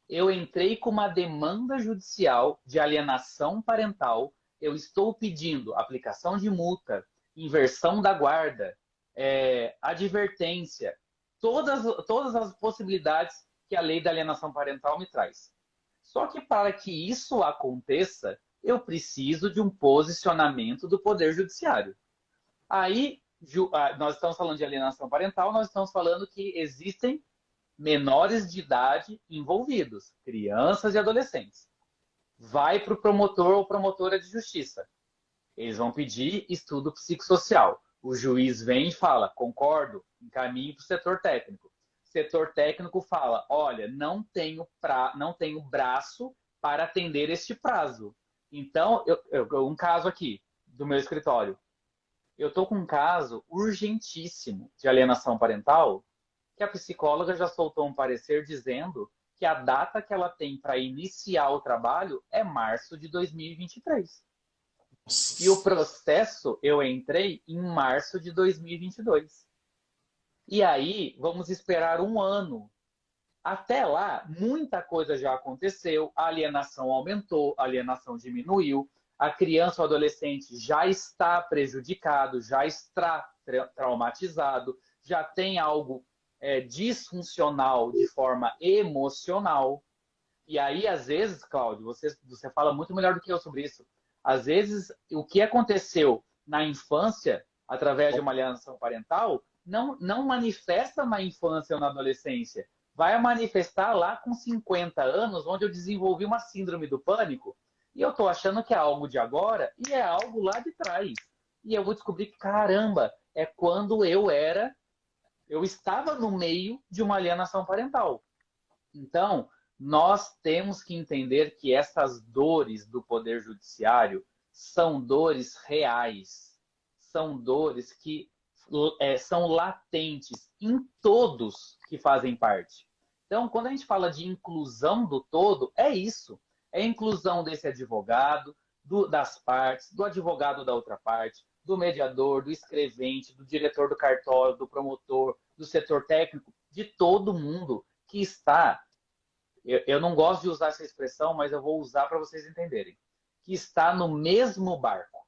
eu entrei com uma demanda judicial de alienação parental, eu estou pedindo aplicação de multa, inversão da guarda, advertência, todas as possibilidades que a lei da alienação parental me traz. Só que para que isso aconteça, eu preciso de um posicionamento do Poder Judiciário. Aí, nós estamos falando de alienação parental, nós estamos falando que existem menores de idade envolvidos, crianças e adolescentes. Vai para o promotor ou promotora de justiça. Eles vão pedir estudo psicossocial. O juiz vem e fala, concordo, encaminhe para o setor técnico. O setor técnico fala, olha, não tenho braço para atender este prazo. Então, um caso aqui do meu escritório. Eu estou com um caso urgentíssimo de alienação parental, que a psicóloga já soltou um parecer dizendo que a data que ela tem para iniciar o trabalho é março de 2023. E o processo eu entrei em março de 2022. E aí, vamos esperar um ano. Até lá, muita coisa já aconteceu, a alienação aumentou, a alienação diminuiu, a criança ou adolescente já está prejudicado, já está traumatizado, já tem algo disfuncional de forma emocional. E aí, às vezes, Cláudio, você fala muito melhor do que eu sobre isso. Às vezes, o que aconteceu na infância, através de uma alienação parental, não manifesta na infância ou na adolescência. Vai manifestar lá com 50 anos, onde eu desenvolvi uma síndrome do pânico, e eu estou achando que é algo de agora, e é algo lá de trás. E eu vou descobrir que, caramba, é quando eu estava no meio de uma alienação parental. Então, nós temos que entender que essas dores do Poder Judiciário são dores reais, são dores que são latentes em todos que fazem parte. Então, quando a gente fala de inclusão do todo, é isso. É a inclusão desse advogado, das partes, do advogado da outra parte, do mediador, do escrevente, do diretor do cartório, do promotor, do setor técnico, de todo mundo que está... Eu não gosto de usar essa expressão, mas eu vou usar para vocês entenderem. Que está no mesmo barco.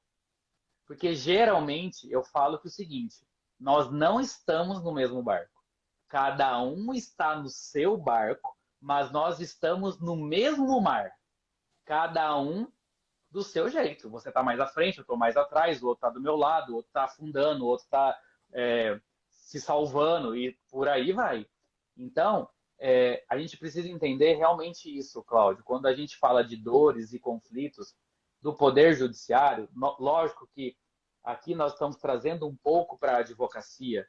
Porque geralmente eu falo que é o seguinte, nós não estamos no mesmo barco. Cada um está no seu barco, mas nós estamos no mesmo mar. Cada um do seu jeito. Você está mais à frente, eu estou mais atrás, o outro está do meu lado, o outro está afundando, o outro está se salvando e por aí vai. Então, a gente precisa entender realmente isso, Cláudio. Quando a gente fala de dores e conflitos do Poder Judiciário, lógico que aqui nós estamos trazendo um pouco para a advocacia,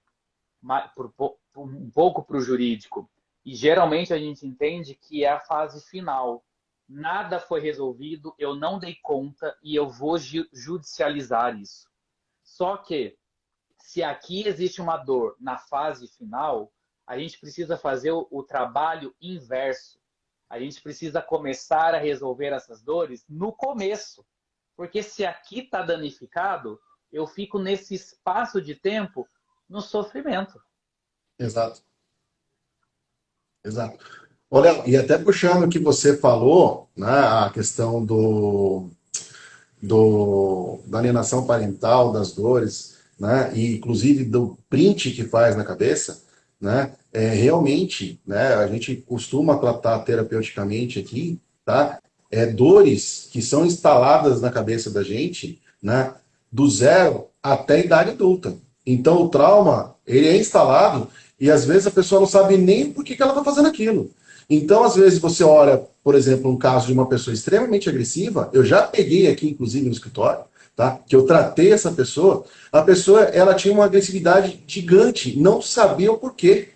um pouco para o jurídico. E geralmente a gente entende que é a fase final. Nada foi resolvido, eu não dei conta e eu vou judicializar isso. Só que, se aqui existe uma dor na fase final, a gente precisa fazer o trabalho inverso. A gente precisa começar a resolver essas dores no começo. Porque se aqui está danificado, eu fico nesse espaço de tempo no sofrimento. Exato. Exato. Olha, e até puxando o que você falou, né, a questão da alienação parental, das dores, né, e inclusive do print que faz na cabeça, né, realmente, né, a gente costuma tratar terapeuticamente aqui, tá, dores que são instaladas na cabeça da gente, né, do zero até a idade adulta. Então o trauma, ele é instalado e às vezes a pessoa não sabe nem por que ela está fazendo aquilo. Então, às vezes, você olha, por exemplo, um caso de uma pessoa extremamente agressiva, eu já peguei aqui, inclusive, no escritório, tá? Que eu tratei essa pessoa, a pessoa, ela tinha uma agressividade gigante, não sabia o porquê.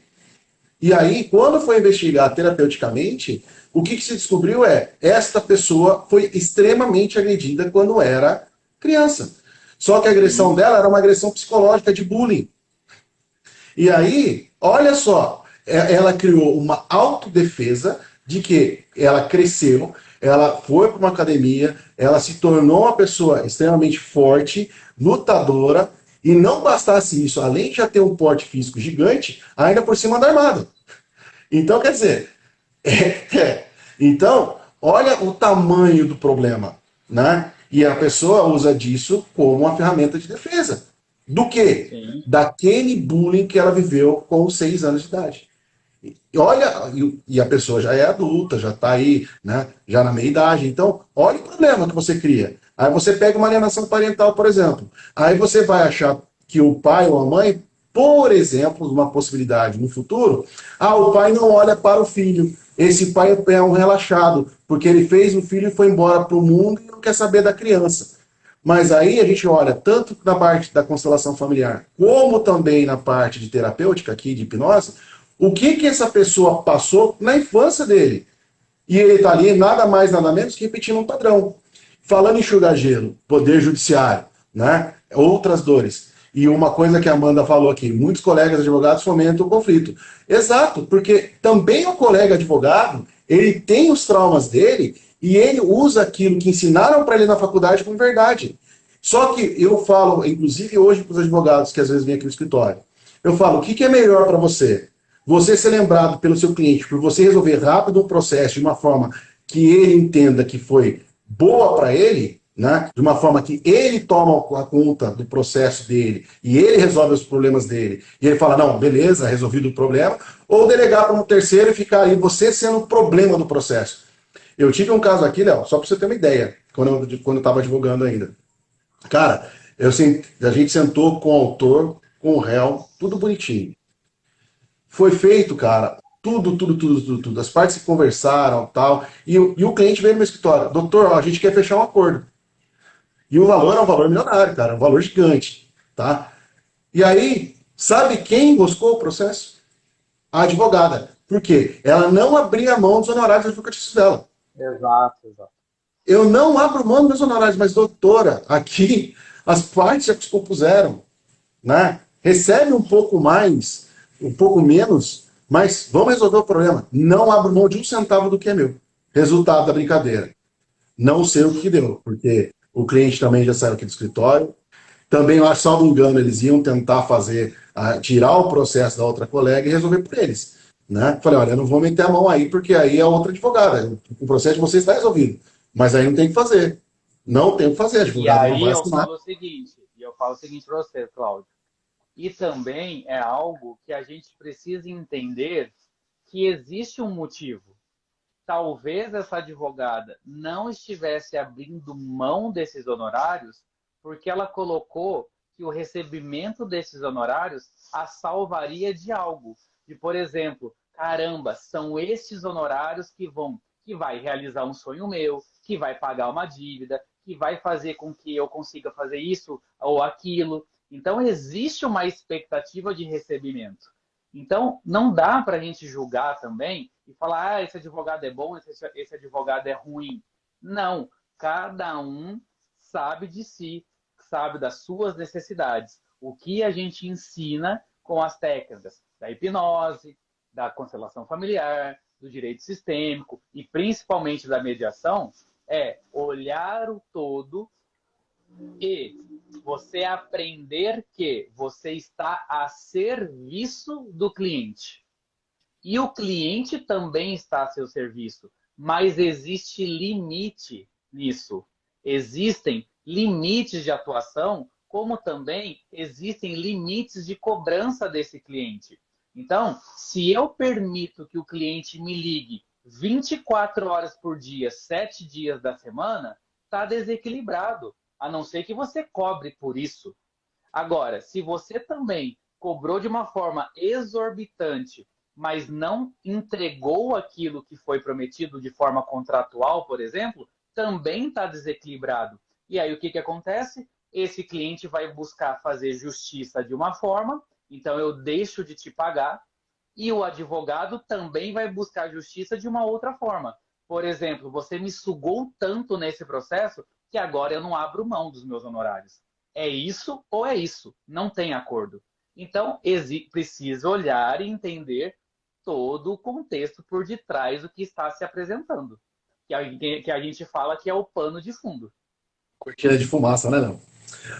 E aí, quando foi investigar terapeuticamente, o que se descobriu esta pessoa foi extremamente agredida quando era criança. Só que a agressão dela era uma agressão psicológica de bullying. E aí, olha só, ela criou uma autodefesa de que ela cresceu, ela foi para uma academia, ela se tornou uma pessoa extremamente forte, lutadora, e não bastasse isso, além de já ter um porte físico gigante, ainda por cima da armada. Então, quer dizer, então, olha o tamanho do problema, né? E a pessoa usa disso como uma ferramenta de defesa. Do quê? Sim. Daquele bullying que ela viveu com os 6 anos de idade. E olha, e a pessoa já é adulta, já está aí, né? Já na meia idade. Então, olha o problema que você cria. Aí você pega uma alienação parental, por exemplo. Aí você vai achar que o pai ou a mãe, por exemplo, uma possibilidade no futuro, o pai não olha para o filho. Esse pai é um relaxado, porque ele fez o filho e foi embora para o mundo e não quer saber da criança. Mas aí a gente olha tanto na parte da constelação familiar, como também na parte de terapêutica aqui, de hipnose, o que essa pessoa passou na infância dele. E ele está ali nada mais, nada menos que repetindo um padrão. Falando em enxugar gelo, poder judiciário, né? Outras dores. E uma coisa que a Amanda falou aqui, muitos colegas advogados fomentam o conflito. Exato, porque também o colega advogado, ele tem os traumas dele e ele usa aquilo que ensinaram para ele na faculdade como verdade. Só que eu falo, inclusive hoje para os advogados que às vezes vêm aqui no escritório, eu falo, o que é melhor para você? Você ser lembrado pelo seu cliente, por você resolver rápido um processo de uma forma que ele entenda que foi boa para ele, né? De uma forma que ele toma a conta do processo dele e ele resolve os problemas dele. E ele fala, não, beleza, resolvido o problema. Ou delegar para um terceiro e ficar aí você sendo o problema do processo. Eu tive um caso aqui, Léo, só para você ter uma ideia, quando eu estava advogando ainda. Cara, a gente sentou com o autor, com o réu, tudo bonitinho. Foi feito, cara, tudo. As partes se conversaram tal. E o cliente veio no meu escritório: doutor, ó, a gente quer fechar um acordo. E o valor é um valor milionário, cara, um valor gigante. Tá? E aí, sabe quem buscou o processo? A advogada. Por quê? Ela não abria mão dos honorários advocatícios dela. Exato, exato. Eu não abro mão dos meus honorários, mas, doutora, aqui as partes já se compuseram, né? Recebe um pouco mais, um pouco menos, mas vamos resolver o problema. Não abro mão de um centavo do que é meu. Resultado da brincadeira. Não sei o que deu, porque o cliente também já saiu aqui do escritório. Também, eu acho, salvo engano, eles iam tentar fazer, tirar o processo da outra colega e resolver por eles. Né? Falei, olha, eu não vou meter a mão aí, porque aí é outra advogada. O processo de vocês está resolvido. Mas aí não tem que fazer. Não tem o que fazer, E advogado não aí vai assinar. eu falo o seguinte para você, Cláudio. E também é algo que a gente precisa entender que existe um motivo. Talvez essa advogada não estivesse abrindo mão desses honorários porque ela colocou que o recebimento desses honorários a salvaria de algo. De, por exemplo, caramba, são estes honorários que vai realizar um sonho meu, que vai pagar uma dívida, que vai fazer com que eu consiga fazer isso ou aquilo. Então, existe uma expectativa de recebimento. Então, não dá para a gente julgar também e falar, esse advogado é bom, esse advogado é ruim. Não, cada um sabe de si, sabe das suas necessidades. O que a gente ensina com as técnicas da hipnose, da constelação familiar, do direito sistêmico e principalmente da mediação é olhar o todo e você aprender que você está a serviço do cliente. E o cliente também está a seu serviço, mas existe limite nisso. Existem limites de atuação, como também existem limites de cobrança desse cliente. Então, se eu permito que o cliente me ligue 24 horas por dia, 7 dias da semana, está desequilibrado, a não ser que você cobre por isso. Agora, se você também cobrou de uma forma exorbitante, mas não entregou aquilo que foi prometido de forma contratual, por exemplo, também está desequilibrado. E aí o que acontece? Esse cliente vai buscar fazer justiça de uma forma, então eu deixo de te pagar, e o advogado também vai buscar justiça de uma outra forma. Por exemplo, você me sugou tanto nesse processo que agora eu não abro mão dos meus honorários. É isso ou é isso? Não tem acordo. Então, precisa olhar e entender todo o contexto por detrás do que está se apresentando, que a gente fala que é o pano de fundo. Cortina de fumaça, né, Léo?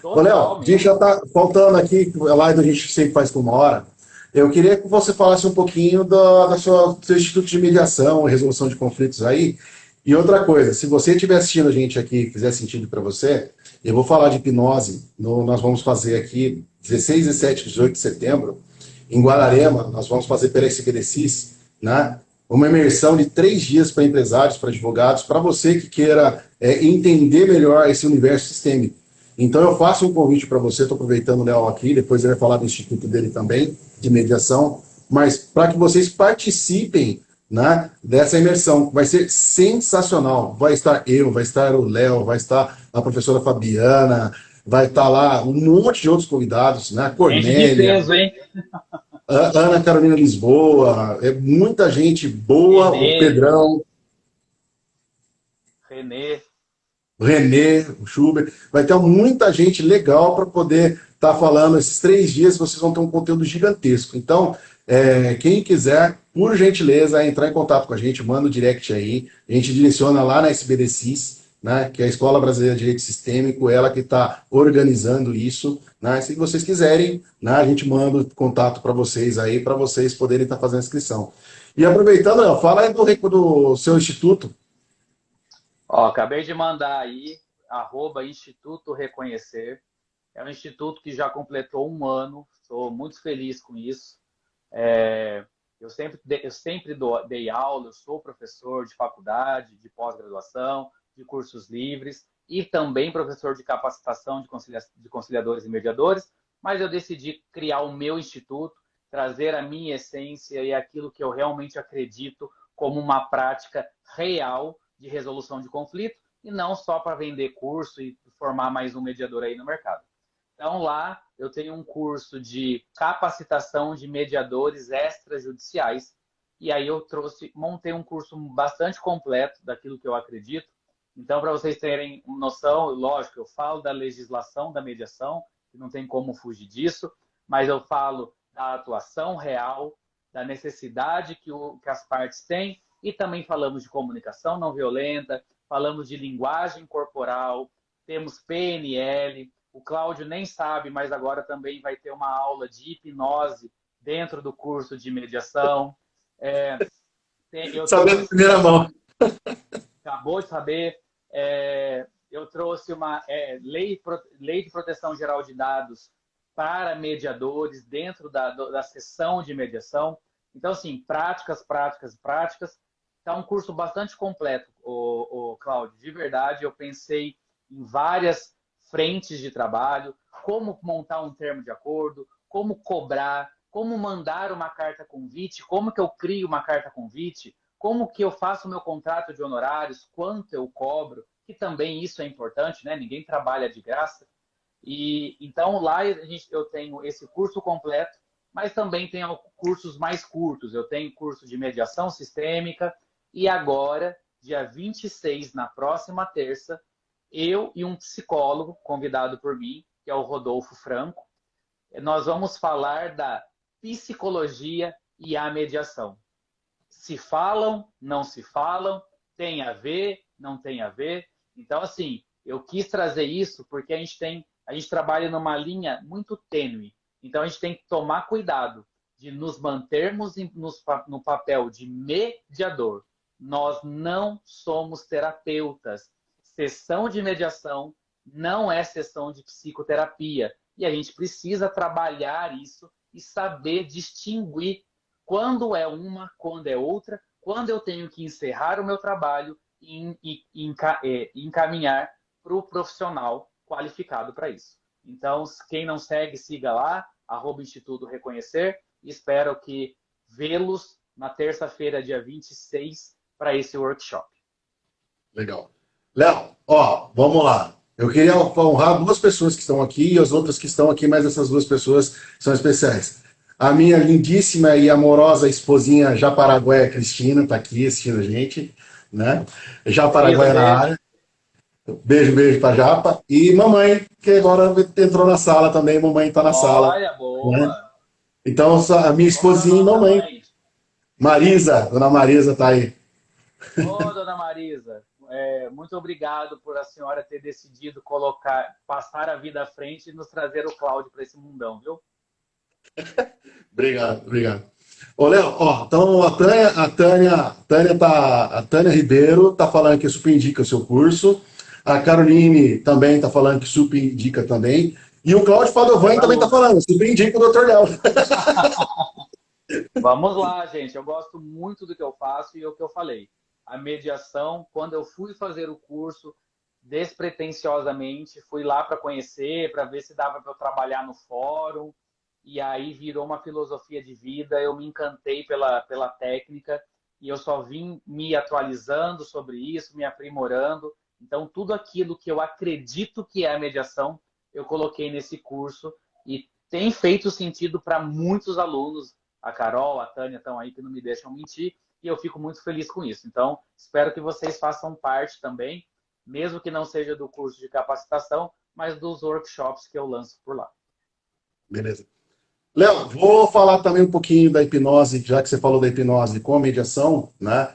Ô, Léo, a gente Totalmente. já está faltando aqui, a live a gente sempre faz por 1 hora. Eu queria que você falasse um pouquinho do seu Instituto de Mediação e Resolução de Conflitos aí. E outra coisa, se você estiver assistindo a gente aqui e fizer sentido para você, eu vou falar de hipnose. Nós vamos fazer aqui 16, 17, 18 de setembro, em Guararema, nós vamos fazer pela SBDCIS, né? Uma imersão de 3 dias para empresários, para advogados, para você que queira entender melhor esse universo sistêmico. Então eu faço um convite para você, estou aproveitando o Léo aqui, depois ele vai falar do instituto dele também, de mediação, mas para que vocês participem, né, dessa imersão. Vai ser sensacional. Vai estar eu, vai estar o Léo, vai estar a professora Fabiana, vai estar lá um monte de outros convidados, né? Gente de Cornélia, peso, hein? Ana Carolina Lisboa, muita gente boa, o Renê, Pedrão, Renê. o Renê, o Schubert, vai ter muita gente legal para poder estar falando esses 3 dias, vocês vão ter um conteúdo gigantesco. Então, quem quiser, por gentileza, entrar em contato com a gente, manda o direct aí, a gente direciona lá na SBDCIS, né, que é a Escola Brasileira de Direito Sistêmico, ela que está organizando isso, né, se vocês quiserem, né, a gente manda o contato para vocês aí, para vocês poderem estar fazendo a inscrição. E aproveitando, Léo, fala aí do seu instituto. Ó, acabei de mandar aí, Instituto Reconhecer. É um instituto que já completou 1 ano, estou muito feliz com isso. Eu sempre dei aula, eu sou professor de faculdade, de pós-graduação, de cursos livres e também professor de capacitação de conciliadores e mediadores, mas eu decidi criar o meu instituto, trazer a minha essência e aquilo que eu realmente acredito como uma prática real de resolução de conflito e não só para vender curso e formar mais um mediador aí no mercado. Então, lá eu tenho um curso de capacitação de mediadores extrajudiciais. E aí eu montei um curso bastante completo daquilo que eu acredito. Então, para vocês terem noção, lógico, eu falo da legislação da mediação, que não tem como fugir disso, mas eu falo da atuação real, da necessidade que as partes têm, e também falamos de comunicação não violenta, falamos de linguagem corporal, temos PNL. O Cláudio nem sabe, mas agora também vai ter uma aula de hipnose dentro do curso de mediação. Sabendo de primeira mão. Acabou de saber. Eu trouxe uma lei de proteção geral de dados para mediadores dentro da sessão de mediação. Então, assim, práticas. Está um curso bastante completo, Cláudio. De verdade, eu pensei em várias frentes de trabalho, como montar um termo de acordo, como cobrar, como mandar uma carta convite, como que eu crio uma carta convite, como que eu faço o meu contrato de honorários, quanto eu cobro, que também isso é importante, né? Ninguém trabalha de graça. E então lá eu tenho esse curso completo, mas também tenho cursos mais curtos. Eu tenho curso de mediação sistêmica e agora, dia 26, na próxima terça, eu e um psicólogo convidado por mim, que é o Rodolfo Franco, nós vamos falar da psicologia e a mediação. Se falam, não se falam, tem a ver, não tem a ver. Então, assim, eu quis trazer isso porque a gente trabalha numa linha muito tênue. Então, a gente tem que tomar cuidado de nos mantermos no papel de mediador. Nós não somos terapeutas. Sessão de mediação não é sessão de psicoterapia. E a gente precisa trabalhar isso e saber distinguir quando é uma, quando é outra, quando eu tenho que encerrar o meu trabalho e encaminhar para o profissional qualificado para isso. Então, quem não segue, siga lá, @Instituto Reconhecer. Espero que vê-los na terça-feira, dia 26, para esse workshop. Legal. Léo, vamos lá. Eu queria honrar 2 pessoas que estão aqui e as outras que estão aqui, mas essas 2 pessoas são especiais. A minha lindíssima e amorosa esposinha Japaraguaia Cristina está aqui assistindo a gente, né? Japaraguaia na área. Beijo para Japa. E mamãe, que agora entrou na sala também, mamãe está na sala. Olha, boa. Né? Então, a minha esposinha e mamãe. Marisa, dona Marisa tá aí. Ô, dona Marisa, muito obrigado por a senhora ter decidido passar a vida à frente e nos trazer o Cláudio para esse mundão, viu? Obrigado, obrigado. Ô, Léo, ó, então a Tânia Ribeiro tá falando que super indica o seu curso. A Caroline também tá falando que super indica também. E o Cláudio As Padovani também tá alunas. falando, super indica o Dr. Léo. Vamos lá, gente. Eu gosto muito do que eu faço e é o que eu falei. A mediação, quando eu fui fazer o curso, despretensiosamente, fui lá para conhecer, para ver se dava para eu trabalhar no fórum, e aí virou uma filosofia de vida. Eu me encantei pela técnica e eu só vim me atualizando sobre isso, me aprimorando. Então, tudo aquilo que eu acredito que é a mediação, eu coloquei nesse curso e tem feito sentido para muitos alunos. A Carol, a Tânia estão aí que não me deixam mentir, e eu fico muito feliz com isso. Então, espero que vocês façam parte também, mesmo que não seja do curso de capacitação, mas dos workshops que eu lanço por lá. Beleza. Léo, vou falar também um pouquinho da hipnose, já que você falou da hipnose com a mediação, né?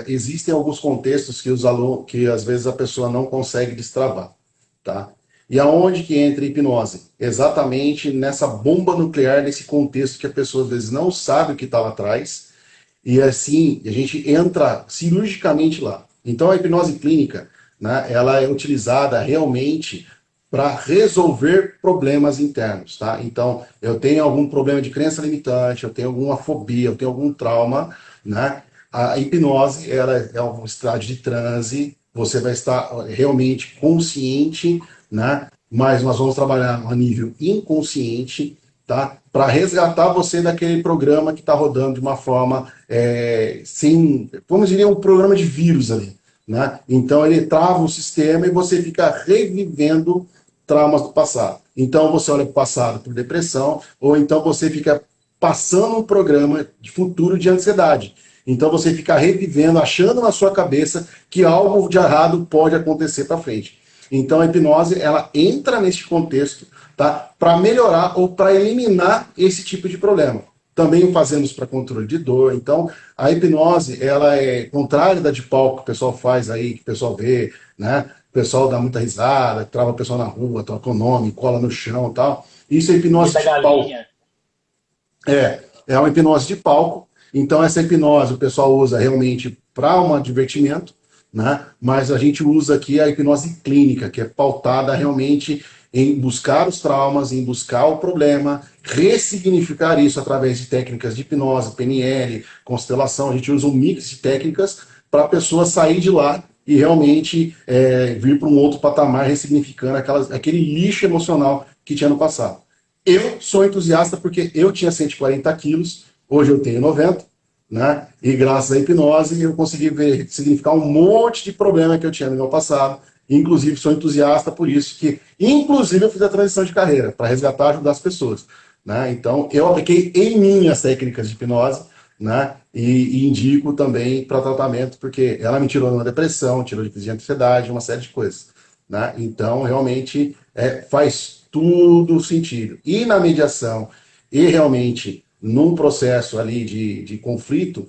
Existem alguns contextos que os alunos, que às vezes a pessoa não consegue destravar, tá? E aonde que entra a hipnose? Exatamente nessa bomba nuclear, nesse contexto que a pessoa às vezes não sabe o que está lá atrás, e assim a gente entra cirurgicamente lá. Então a hipnose clínica, né, ela é utilizada realmente para resolver problemas internos, tá? Então, eu tenho algum problema de crença limitante, eu tenho alguma fobia, eu tenho algum trauma, né? A hipnose, ela é um estado de transe, você vai estar realmente consciente, né? Mas nós vamos trabalhar a nível inconsciente, tá? Para resgatar você daquele programa que está rodando de uma forma sem, como diria, um programa de vírus ali, né? Então ele trava o sistema e você fica revivendo traumas do passado. Então você olha para o passado por depressão, ou então você fica passando um programa de futuro de ansiedade. Então você fica revivendo, achando na sua cabeça que algo de errado pode acontecer para frente. Então a hipnose ela entra nesse contexto, tá? Para melhorar ou para eliminar esse tipo de problema. Também o fazemos para controle de dor. Então a hipnose ela é contrária da de palco que o pessoal faz aí, que o pessoal vê, né? O pessoal dá muita risada, trava o pessoal na rua, toca o nome, cola no chão e tal. Isso é hipnose Imita de palco. galinha. É uma hipnose de palco. Então, essa hipnose o pessoal usa realmente para um divertimento, né? Mas a gente usa aqui a hipnose clínica, que é pautada realmente em buscar os traumas, em buscar o problema, ressignificar isso através de técnicas de hipnose, PNL, constelação. A gente usa um mix de técnicas para a pessoa sair de lá e realmente vir para um outro patamar, ressignificando aquele lixo emocional que tinha no passado. Eu sou entusiasta porque eu tinha 140 quilos, hoje eu tenho 90, né? E graças à hipnose eu consegui ver, significar um monte de problema que eu tinha no meu passado. Inclusive, sou entusiasta por isso, que inclusive eu fiz a transição de carreira para resgatar e ajudar as pessoas. Né? Então, eu apliquei em mim as técnicas de hipnose, né? E indico também para tratamento, porque ela me tirou de uma depressão, tirou de crise de ansiedade, uma série de coisas. Né? Então, realmente, faz tudo sentido. E na mediação, e realmente num processo ali de conflito,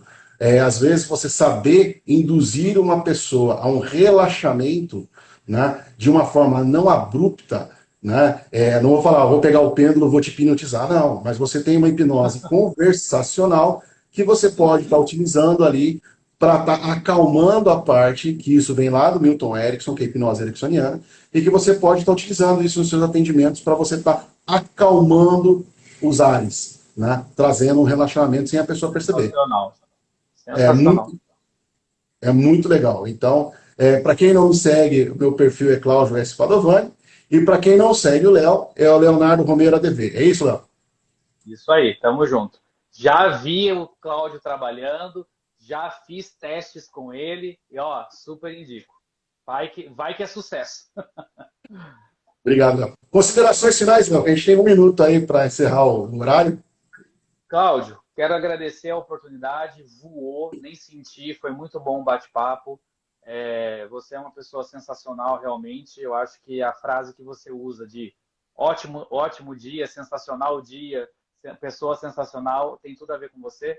às vezes você saber induzir uma pessoa a um relaxamento, né, de uma forma não abrupta, né, não vou falar, vou pegar o pêndulo, vou te hipnotizar, não, mas você tem uma hipnose conversacional que você pode estar utilizando ali para estar acalmando a parte, que isso vem lá do Milton Erickson, que é a hipnose ericksoniana, e que você pode estar utilizando isso nos seus atendimentos para você estar acalmando os ares, né? Trazendo um relaxamento sem a pessoa perceber. Sensacional. É Sensacional. muito, é muito legal. Então, para quem não me segue, o meu perfil é Cláudio S. Padovani, e para quem não segue o Léo, é o Leonardo Romero ADV. É isso, Léo? Isso aí, tamo junto. Já vi o Cláudio trabalhando, já fiz testes com ele e ó, super indico. Vai que é sucesso. Obrigado, Léo. Considerações finais, Léo. A gente tem um minuto aí para encerrar o horário. Cláudio, quero agradecer a oportunidade. Voou, nem senti, foi muito bom o bate-papo. Você é uma pessoa sensacional, realmente. Eu acho que a frase que você usa de ótimo, ótimo dia, sensacional dia, pessoa sensacional, tem tudo a ver com você.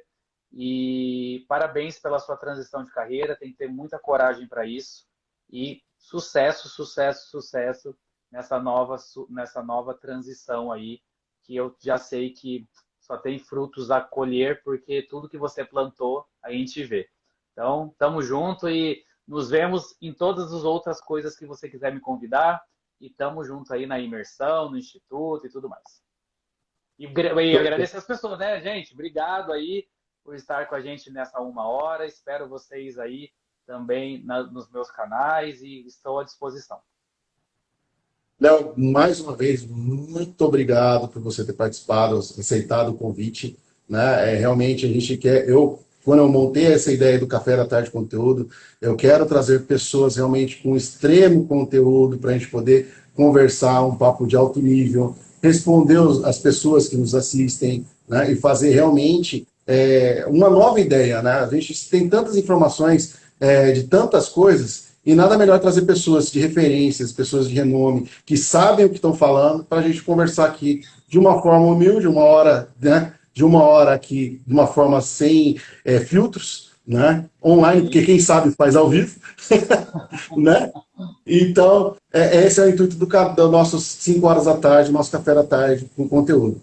E parabéns pela sua transição de carreira, tem que ter muita coragem para isso. E sucesso, sucesso, sucesso nessa nova transição aí, que eu já sei que só tem frutos a colher, porque tudo que você plantou, a gente vê. Então, tamo junto e nos vemos em todas as outras coisas que você quiser me convidar. E tamo junto aí na imersão, no instituto e tudo mais. E agradecer as pessoas, né, gente? Obrigado aí por estar com a gente nessa 1 hora. Espero vocês aí também nos meus canais e estou à disposição. Léo, mais uma vez, muito obrigado por você ter participado, aceitado o convite, né? Realmente a gente quer, quando eu montei essa ideia do Café da Tarde Conteúdo, eu quero trazer pessoas realmente com extremo conteúdo para a gente poder conversar, um papo de alto nível, responder as pessoas que nos assistem, né? E fazer realmente uma nova ideia, né? A gente tem tantas informações de tantas coisas. E nada melhor trazer pessoas de referências, pessoas de renome, que sabem o que estão falando, para a gente conversar aqui de uma forma humilde, 1 hora, né? De 1 hora aqui, de uma forma sem filtros, né? Online, porque quem sabe faz ao vivo, né? Então, esse é o intuito do nossos 5 horas da tarde, nosso café da tarde com conteúdo.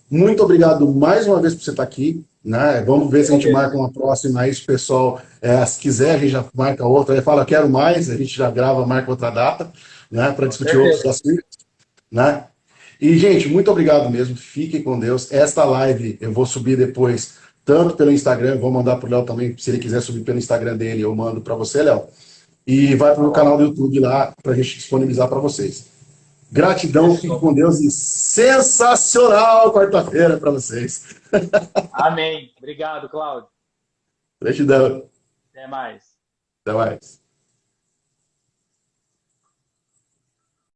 Muito obrigado mais uma vez por você estar aqui. Né? Vamos ver se a gente marca uma próxima aí, se o pessoal, se quiser, a gente já marca outra. Aí fala, quero mais, a gente já grava, marca outra data, né? Para discutir outros assuntos. Né? E, gente, muito obrigado mesmo. Fiquem com Deus. Esta live eu vou subir depois, tanto pelo Instagram, vou mandar para o Léo também, se ele quiser subir pelo Instagram dele, eu mando para você, Léo. E vai para o meu canal do YouTube lá, para a gente disponibilizar para vocês. Gratidão, fique com Deus e sensacional quarta-feira para vocês. Amém. Obrigado, Cláudio. Gratidão. Até mais. Até mais.